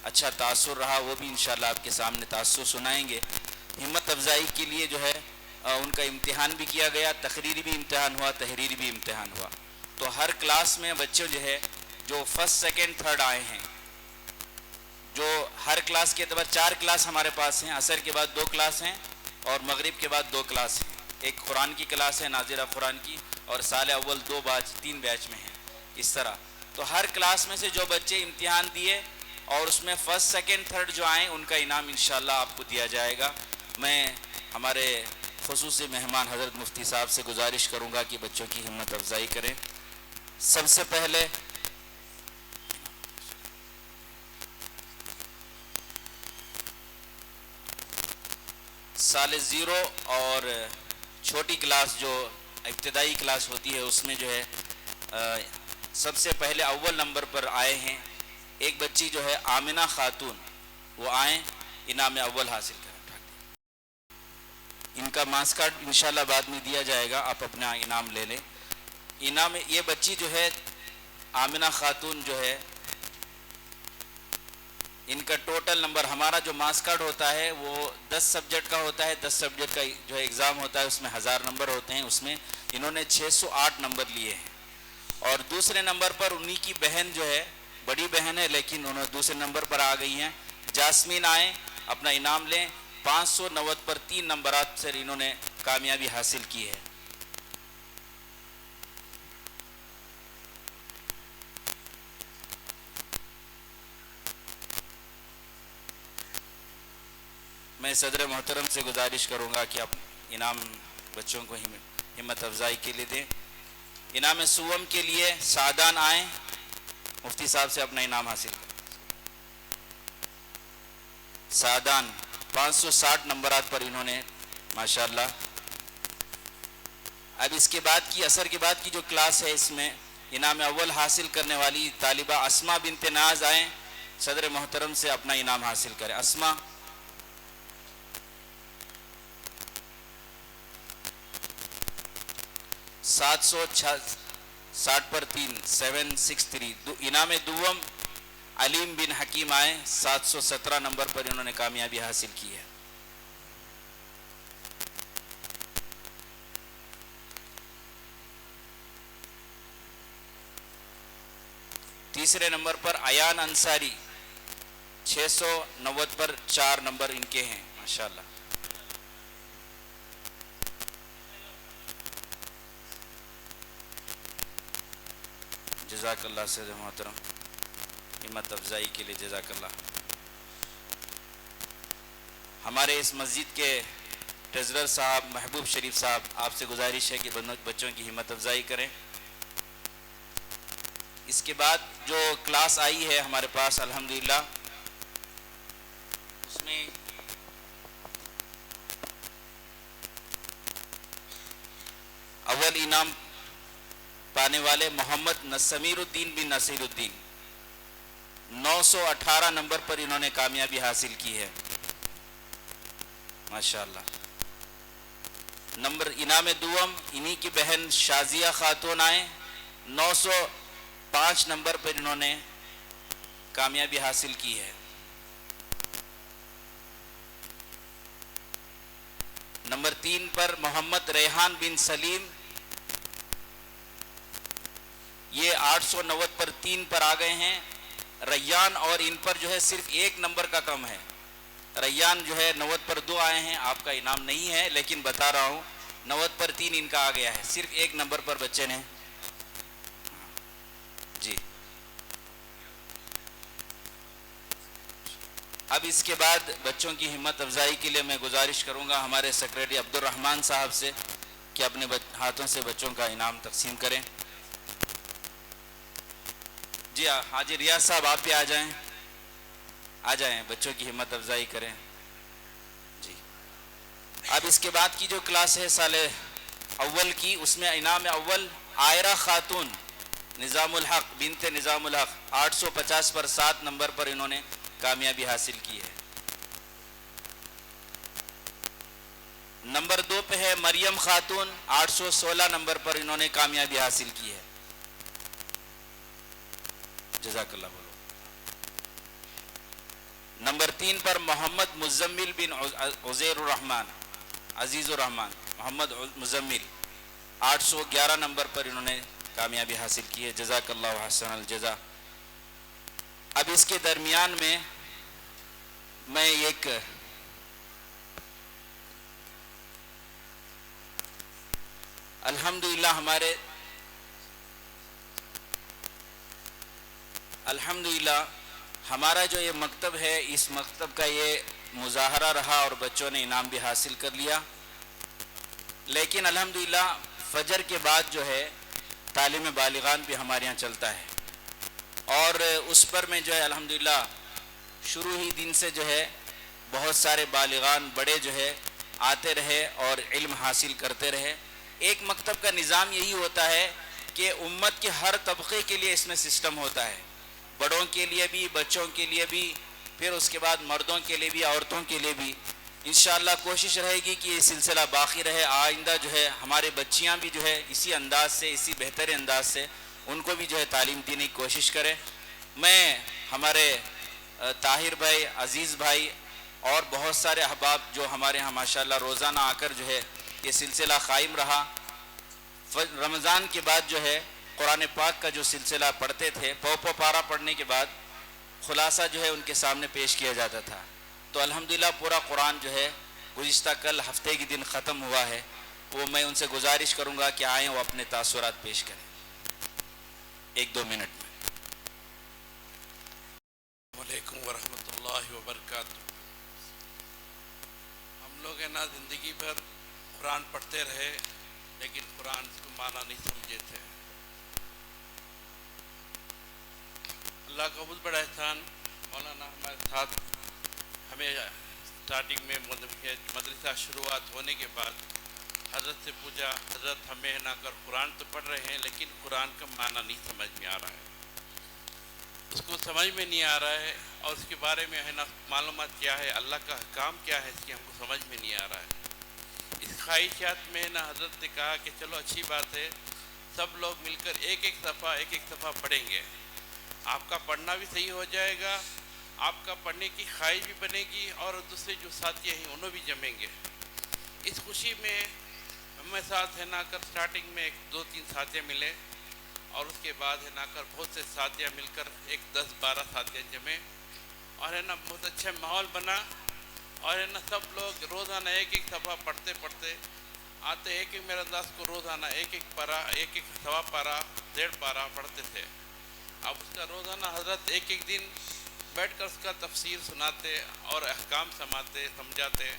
اچھا تاثر رہا، وہ بھی انشاءاللہ آپ کے سامنے تاثر سنائیں گے. ہمت افزائی کے لیے جو ہے ان کا امتحان بھی کیا گیا، تقریری بھی امتحان ہوا، تحریری بھی امتحان ہوا. تو ہر کلاس میں بچے جو ہے جو فرسٹ سیکنڈ تھرڈ آئے ہیں، جو ہر کلاس کے اعتبار 4 کلاس ہمارے پاس ہیں. عصر کے بعد 2 کلاس ہیں اور مغرب کے بعد 2 کلاس ہیں. ایک قرآن کی کلاس ہے ناظرہ قرآن کی، اور سال اول 3 بیچ میں ہیں اس طرح. تو ہر کلاس میں سے جو بچے امتحان دیے اور اس میں فرسٹ سیکنڈ تھرڈ جو آئیں ان کا انعام انشاءاللہ آپ کو دیا جائے گا. میں ہمارے خصوصی مہمان حضرت مفتی صاحب سے گزارش کروں گا کہ بچوں کی ہمت افزائی کریں. سب سے پہلے سال 0 اور چھوٹی کلاس جو ابتدائی کلاس ہوتی ہے اس میں جو ہے سب سے پہلے اول نمبر پر آئے ہیں ایک بچی جو ہے آمنہ خاتون. وہ آئیں، انعام اول حاصل کریں. ان کا مارکس کارڈ انشاءاللہ بعد میں دیا جائے گا، آپ اپنا انعام لے لیں. انعام یہ بچی جو ہے آمنہ خاتون جو ہے ان کا ٹوٹل نمبر، ہمارا جو مارکس کارڈ ہوتا ہے وہ 10 سبجیکٹ کا ہوتا ہے، 10 سبجیکٹ کا جو ہے ایگزام ہوتا ہے، اس میں 1000 نمبر ہوتے ہیں، اس میں انہوں نے 608 نمبر لیے ہیں۔ اور دوسرے نمبر پر انہی کی بہن جو ہے، بڑی بہن ہے لیکن انہوں دوسرے نمبر پر آ گئی ہیں، جاسمین آئیں اپنا انعام لیں، 590 پر 3 نمبرات سے انہوں نے کامیابی حاصل کی ہے۔ میں صدر محترم سے گزارش کروں گا کہ آپ انعام بچوں کو ہمت افزائی کے لیے دیں۔ انعام سوم کے لیے سعدان آئیں، مفتی صاحب سے اپنا انعام حاصل کریں۔ سعدان 560 نمبرات پر انہوں نے ماشاءاللہ۔ اب اس کے بعد کی عصر کے بعد کی جو کلاس ہے، اس میں انعام اول حاصل کرنے والی طالبہ اسما بنت ناز آئیں، صدر محترم سے اپنا انعام حاصل کریں۔ اسما 760 پر 3 763۔ انعام دوم علیم بن حکیم آئے، 717 نمبر پر انہوں نے کامیابی حاصل کی ہے۔ تیسرے نمبر پر ایان انصاری، 690 پر 4 نمبر ان کے ہیں ماشاءاللہ۔ جزاک اللہ صدر محترم، ہمت افزائی کے لیے جزاک اللہ۔ ہمارے اس مسجد کے ٹریزرر صاحب محبوب شریف صاحب، آپ سے گزارش ہے کہ بچوں کی ہمت افزائی کریں۔ اس کے بعد جو کلاس آئی ہے ہمارے پاس الحمدللہ، اس میں اول انعام پانے والے محمد سمیر الدین بن نصیر الدین، 918 نمبر پر انہوں نے کامیابی حاصل کی ہے ماشاءاللہ۔ نمبر انعام دوم انہی کی بہن شازیہ خاتون آئیں، 905 نمبر پر انہوں نے کامیابی حاصل کی ہے۔ نمبر 3 پر محمد ریحان بن سلیم، یہ 890 پر 3 پر آ گئے ہیں۔ ریان اور ان پر جو ہے صرف 1 نمبر کا کم ہے، ریان جو ہے 90 پر 2 آئے ہیں، آپ کا انعام نہیں ہے لیکن بتا رہا ہوں 90 پر 3 ان کا آ گیا ہے، صرف 1 نمبر پر بچے نے جی۔ اب اس کے بعد بچوں کی ہمت افزائی کے لیے میں گزارش کروں گا ہمارے سیکریٹری عبد الرحمن صاحب سے کہ اپنے ہاتھوں سے بچوں کا انعام تقسیم کریں۔ جی حاجی ریاض صاحب آپ بھی آ جائیں بچوں کی ہمت افزائی کریں جی۔ اب اس کے بعد کی جو کلاس ہے سال اول کی، اس میں انعام اول عائرہ خاتون نظام الحق بنت نظام الحق، 850 پر 7 نمبر پر انہوں نے کامیابی حاصل کی ہے۔ نمبر 2 پہ ہے مریم خاتون، 816 نمبر پر انہوں نے کامیابی حاصل کی ہے، جزاک اللہ بولو۔ نمبر 3 پر محمد مزمل بن عزیر الرحمن، عزیز الرحمن محمد مزمل، 811 نمبر پر انہوں نے کامیابی حاصل کی ہے، جزاک اللہ حسن الجزا۔ اب اس کے درمیان میں ایک الحمدللہ ہمارا جو یہ مکتب ہے، اس مکتب کا یہ مظاہرہ رہا اور بچوں نے انعام بھی حاصل کر لیا، لیکن الحمدللہ فجر کے بعد جو ہے تعلیم بالغان بھی ہمارے یہاں چلتا ہے، اور اس پر میں جو ہے الحمدللہ شروع ہی دن سے جو ہے بہت سارے بالغان بڑے جو ہے آتے رہے اور علم حاصل کرتے رہے۔ ایک مکتب کا نظام یہی ہوتا ہے کہ امت کے ہر طبقے کے لیے اس میں سسٹم ہوتا ہے، بڑوں کے لیے بھی، بچوں کے لیے بھی، پھر اس کے بعد مردوں کے لیے بھی، عورتوں کے لیے بھی۔ انشاءاللہ کوشش رہے گی کہ یہ سلسلہ باقی رہے، آئندہ جو ہے ہمارے بچیاں بھی جو ہے اسی انداز سے، اسی بہتر انداز سے ان کو بھی جو ہے تعلیم دینے کی کوشش کریں۔ میں ہمارے طاہر بھائی، عزیز بھائی اور بہت سارے احباب جو ہمارے ہاں ماشاءاللہ روزانہ آ کر جو ہے یہ سلسلہ قائم رہا. رمضان کے بعد جو ہے قرآن پاک کا جو سلسلہ پڑھتے تھے، پو پارا پڑھنے کے بعد خلاصہ جو ہے ان کے سامنے پیش کیا جاتا تھا. تو الحمدللہ پورا قرآن جو ہے گزشتہ کل ہفتے کے دن ختم ہوا ہے. وہ میں ان سے گزارش کروں گا کہ آئیں وہ اپنے تاثرات پیش کریں 1-2 منٹ میں. السلام علیکم ورحمۃ اللہ وبرکاتہ. ہم لوگ نا زندگی بھر قرآن پڑھتے رہے لیکن قرآن کو معنی نہیں سمجھے تھے. اللہ کا بہت بڑا احسان، مولانا ہمارے ساتھ ہمیں اسٹارٹنگ میں مدرسہ شروعات ہونے کے بعد حضرت سے پوچھا، حضرت ہمیں نہ کر قرآن تو پڑھ رہے ہیں لیکن قرآن کا معنی نہیں سمجھ میں آ رہا ہے، اس کو سمجھ میں نہیں آ رہا ہے اور اس کے بارے میں ہے نا معلومات کیا ہے، اللہ کا احکام کیا ہے، اس کی ہم کو سمجھ میں نہیں آ رہا ہے. اس خواہشات میں نا حضرت نے کہا کہ چلو اچھی بات ہے، سب لوگ مل کر ایک ایک صفحہ پڑھیں گے، آپ کا پڑھنا بھی صحیح ہو جائے گا، آپ کا پڑھنے کی خواہش بھی بنے گی اور دوسرے جو ساتھی ہیں انہوں بھی جمیں گے. اس خوشی میں ہمیں ساتھ ہے نا کر سٹارٹنگ میں 2-3 ساتھی ملے اور اس کے بعد ہے نا کر بہت سے ساتھیاں مل کر 10-12 ساتھیاں جمے اور ہے نا بہت اچھا ماحول بنا اور ہے نا سب لوگ روزانہ ایک صفحہ پڑھتے آتے ایک میرے انداز کو روزانہ ایک پارا، سوا پارا، 1.5 پارا پڑھتے تھے. اب اس کا روزانہ حضرت ایک دن بیٹھ کر اس کا تفسیر سناتے اور احکام سمجھاتے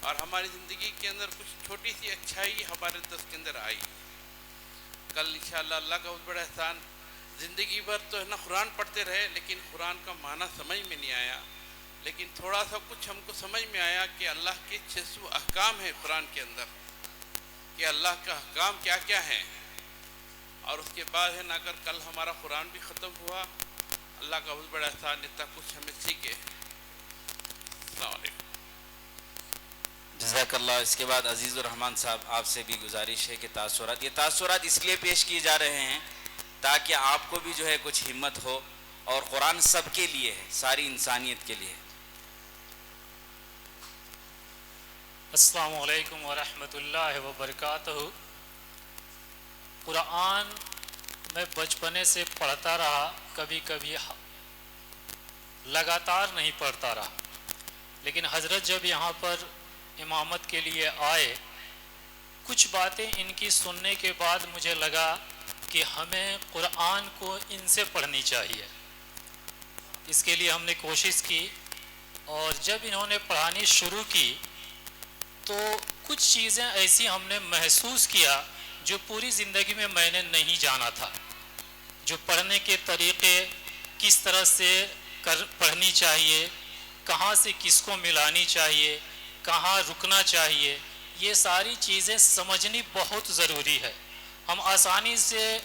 اور ہماری زندگی کے اندر کچھ چھوٹی سی اچھائی ہمارے دست کے اندر آئی. کل انشاءاللہ اللہ کا بہت بڑا احسان، زندگی بھر تو ہے نا قرآن پڑھتے رہے لیکن قرآن کا معنی سمجھ میں نہیں آیا، لیکن تھوڑا سا کچھ ہم کو سمجھ میں آیا کہ اللہ کے 600 احکام ہیں قرآن کے اندر، کہ اللہ کا احکام کیا کیا ہیں. اور اس کے بعد ہے نا اگر کل ہمارا قرآن بھی ختم ہوا، اللہ کا بہت بڑا احسان، اتنا کچھ ہمیں سیکھے. السلام علیکم. جزاک اللہ. اس کے بعد عزیز الرحمن صاحب آپ سے بھی گزارش ہے کہ یہ تاثرات اس لیے پیش کیے جا رہے ہیں تاکہ آپ کو بھی جو ہے کچھ ہمت ہو، اور قرآن سب کے لیے ہے، ساری انسانیت کے لیے. السلام علیکم ورحمۃ اللہ وبرکاتہ. قرآن میں بچپنے سے پڑھتا رہا، کبھی کبھی لگاتار نہیں پڑھتا رہا، لیکن حضرت جب یہاں پر امامت کے لیے آئے، کچھ باتیں ان کی سننے کے بعد مجھے لگا کہ ہمیں قرآن کو ان سے پڑھنی چاہیے. اس کے لیے ہم نے کوشش کی اور جب انہوں نے پڑھانی شروع کی تو کچھ چیزیں ایسی ہم نے محسوس کیا جو پوری زندگی میں نے نہیں جانا تھا. جو پڑھنے کے طریقے، کس طرح سے پڑھنی چاہیے، کہاں سے کس کو ملانی چاہیے، کہاں رکنا چاہیے، یہ ساری چیزیں سمجھنی بہت ضروری ہے. ہم آسانی سے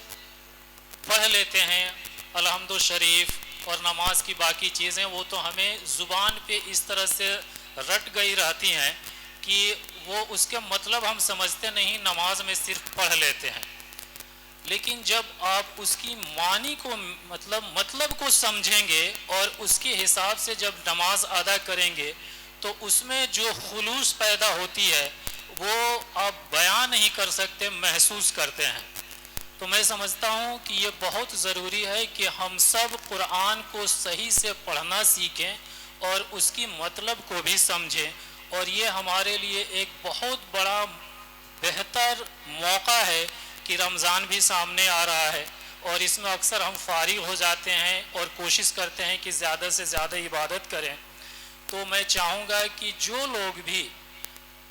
پڑھ لیتے ہیں الحمد شریف اور نماز کی باقی چیزیں، وہ تو ہمیں زبان پہ اس طرح سے رٹ گئی رہتی ہیں کہ وہ اس کے مطلب ہم سمجھتے نہیں، نماز میں صرف پڑھ لیتے ہیں. لیکن جب آپ اس کی معنی کو مطلب کو سمجھیں گے اور اس کے حساب سے جب نماز ادا کریں گے تو اس میں جو خلوص پیدا ہوتی ہے وہ آپ بیان نہیں کر سکتے، محسوس کرتے ہیں. تو میں سمجھتا ہوں کہ یہ بہت ضروری ہے کہ ہم سب قرآن کو صحیح سے پڑھنا سیکھیں اور اس کی مطلب کو بھی سمجھیں، اور یہ ہمارے لیے ایک بہت بڑا بہتر موقع ہے کہ رمضان بھی سامنے آ رہا ہے اور اس میں اکثر ہم فارغ ہو جاتے ہیں اور کوشش کرتے ہیں کہ زیادہ سے زیادہ عبادت کریں. تو میں چاہوں گا کہ جو لوگ بھی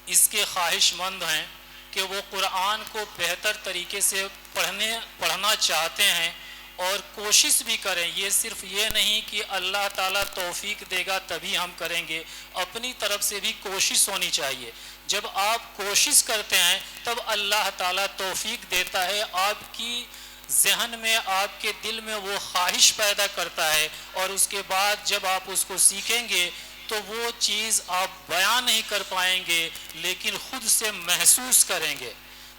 اس کے خواہش مند ہیں کہ وہ قرآن کو بہتر طریقے سے پڑھنا چاہتے ہیں اور کوشش بھی کریں، یہ صرف یہ نہیں کہ اللہ تعالیٰ توفیق دے گا تبھی ہم کریں گے، اپنی طرف سے بھی کوشش ہونی چاہیے. جب آپ کوشش کرتے ہیں تب اللہ تعالیٰ توفیق دیتا ہے، آپ کی ذہن میں، آپ کے دل میں وہ خواہش پیدا کرتا ہے، اور اس کے بعد جب آپ اس کو سیکھیں گے تو وہ چیز آپ بیان نہیں کر پائیں گے لیکن خود سے محسوس کریں گے.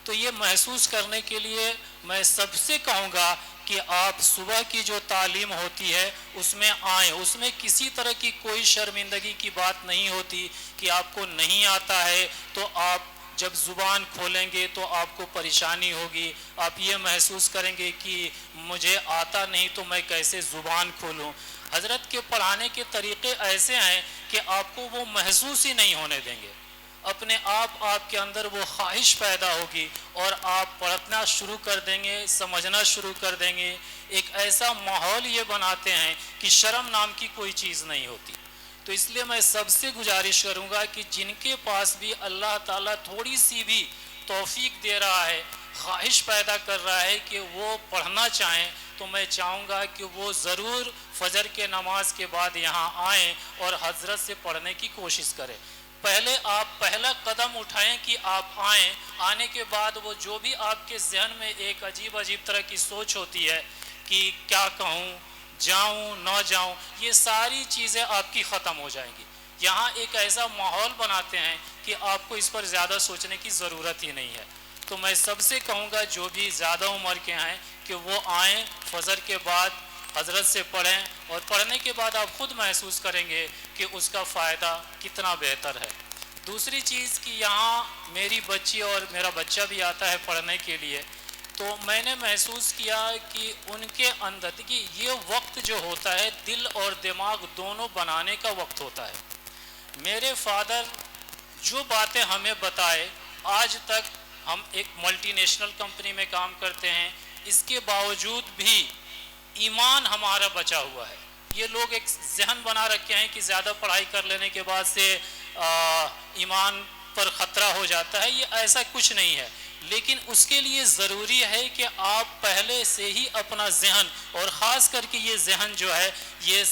تو یہ محسوس کرنے کے لیے میں سب سے کہوں گا کہ آپ صبح کی جو تعلیم ہوتی ہے اس میں آئیں، اس میں کسی طرح کی کوئی شرمندگی کی بات نہیں ہوتی کہ آپ کو نہیں آتا ہے تو آپ جب زبان کھولیں گے تو آپ کو پریشانی ہوگی، آپ یہ محسوس کریں گے کہ مجھے آتا نہیں تو میں کیسے زبان کھولوں۔ حضرت کے پڑھانے کے طریقے ایسے ہیں کہ آپ کو وہ محسوس ہی نہیں ہونے دیں گے، اپنے آپ کے اندر وہ خواہش پیدا ہوگی اور آپ پڑھنا شروع کر دیں گے، سمجھنا شروع کر دیں گے۔ ایک ایسا ماحول یہ بناتے ہیں کہ شرم نام کی کوئی چیز نہیں ہوتی۔ تو اس لیے میں سب سے گزارش کروں گا کہ جن کے پاس بھی اللہ تعالیٰ تھوڑی سی بھی توفیق دے رہا ہے، خواہش پیدا کر رہا ہے کہ وہ پڑھنا چاہیں، تو میں چاہوں گا کہ وہ ضرور فجر کے نماز کے بعد یہاں آئیں اور حضرت سے پڑھنے کی کوشش کریں۔ پہلے آپ پہلا قدم اٹھائیں کہ آپ آئیں، آنے کے بعد وہ جو بھی آپ کے ذہن میں ایک عجیب طرح کی سوچ ہوتی ہے کہ کیا کہوں، جاؤں نہ جاؤں، یہ ساری چیزیں آپ کی ختم ہو جائیں گی۔ یہاں ایک ایسا ماحول بناتے ہیں کہ آپ کو اس پر زیادہ سوچنے کی ضرورت ہی نہیں ہے۔ تو میں سب سے کہوں گا جو بھی زیادہ عمر کے ہیں کہ وہ آئیں، فجر کے بعد حضرت سے پڑھیں، اور پڑھنے کے بعد آپ خود محسوس کریں گے کہ اس کا فائدہ کتنا بہتر ہے۔ دوسری چیز کہ یہاں میری بچی اور میرا بچہ بھی آتا ہے پڑھنے کے لیے، تو میں نے محسوس کیا کہ ان کے اندر کہ یہ وقت جو ہوتا ہے دل اور دماغ دونوں بنانے کا وقت ہوتا ہے۔ میرے فادر جو باتیں ہمیں بتائے، آج تک ہم ایک ملٹی نیشنل کمپنی میں کام کرتے ہیں، اس کے باوجود بھی ایمان ہمارا بچا ہوا ہے۔ یہ لوگ ایک ذہن بنا رکھے ہیں کہ زیادہ پڑھائی کر لینے کے بعد سے ایمان پر خطرہ ہو جاتا ہے، یہ ایسا کچھ نہیں ہے، لیکن اس کے لیے ضروری ہے کہ آپ پہلے سے ہی اپنا ذہن، اور خاص کر کے یہ ذہن جو ہے یہ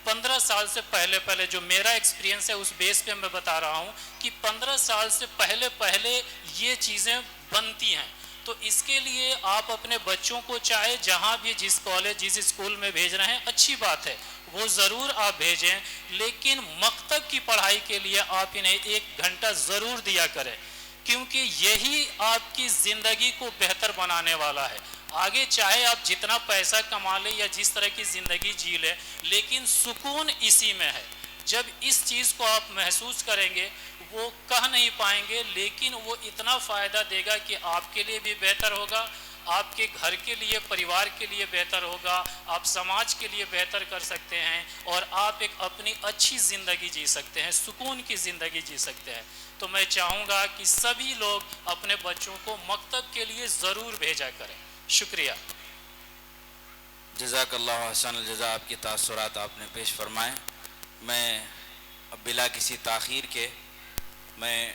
15 سال سے پہلے جو میرا ایکسپیرینس ہے اس بیس پہ میں بتا رہا ہوں کہ 15 سال سے پہلے یہ چیزیں بنتی ہیں۔ تو اس کے لیے آپ اپنے بچوں کو چاہے جہاں بھی جس کالج جس اسکول میں بھیج رہے ہیں اچھی بات ہے، وہ ضرور آپ بھیجیں، لیکن مکتب کی پڑھائی کے لیے آپ انہیں 1 گھنٹہ ضرور دیا کریں، کیونکہ یہی آپ کی زندگی کو بہتر بنانے والا ہے۔ آگے چاہے آپ جتنا پیسہ کما لیں یا جس طرح کی زندگی جی لیں، لیکن سکون اسی میں ہے۔ جب اس چیز کو آپ محسوس کریں گے، وہ کہہ نہیں پائیں گے، لیکن وہ اتنا فائدہ دے گا کہ آپ کے لیے بھی بہتر ہوگا، آپ کے گھر کے لیے، پریوار کے لیے بہتر ہوگا، آپ سماج کے لیے بہتر کر سکتے ہیں، اور آپ ایک اپنی اچھی زندگی جی سکتے ہیں، سکون کی زندگی جی سکتے ہیں۔ تو میں چاہوں گا کہ سبھی لوگ اپنے بچوں کو مکتب کے لیے ضرور بھیجا کریں۔ شکریہ۔ جزاک اللہ احسن الجزا، آپ کی تاثرات آپ نے پیش فرمائے۔ میں اب بلا کسی تاخیر کے میں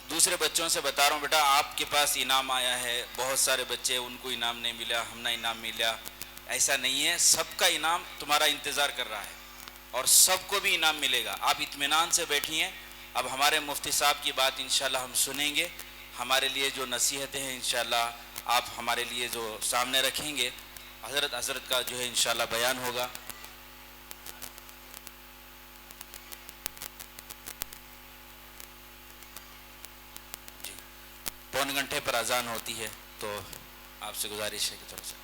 دوسرے بچوں سے بتا رہا ہوں، بیٹا آپ کے پاس انعام آیا ہے، بہت سارے بچے ان کو انعام نہیں ملا، ہم نے انعام ملا، ایسا نہیں ہے، سب کا انعام تمہارا انتظار کر رہا ہے اور سب کو بھی انعام ملے گا۔ آپ اطمینان سے بیٹھیے۔ اب ہمارے مفتی صاحب کی بات انشاءاللہ ہم سنیں گے، ہمارے لیے جو نصیحتیں ہیں انشاءاللہ آپ ہمارے لیے جو سامنے رکھیں گے، حضرت کا جو ہے انشاءاللہ بیان ہوگا۔ جی 1.25 گھنٹے پر اذان ہوتی ہے، تو آپ سے گزارش ہے کہ تھوڑا سا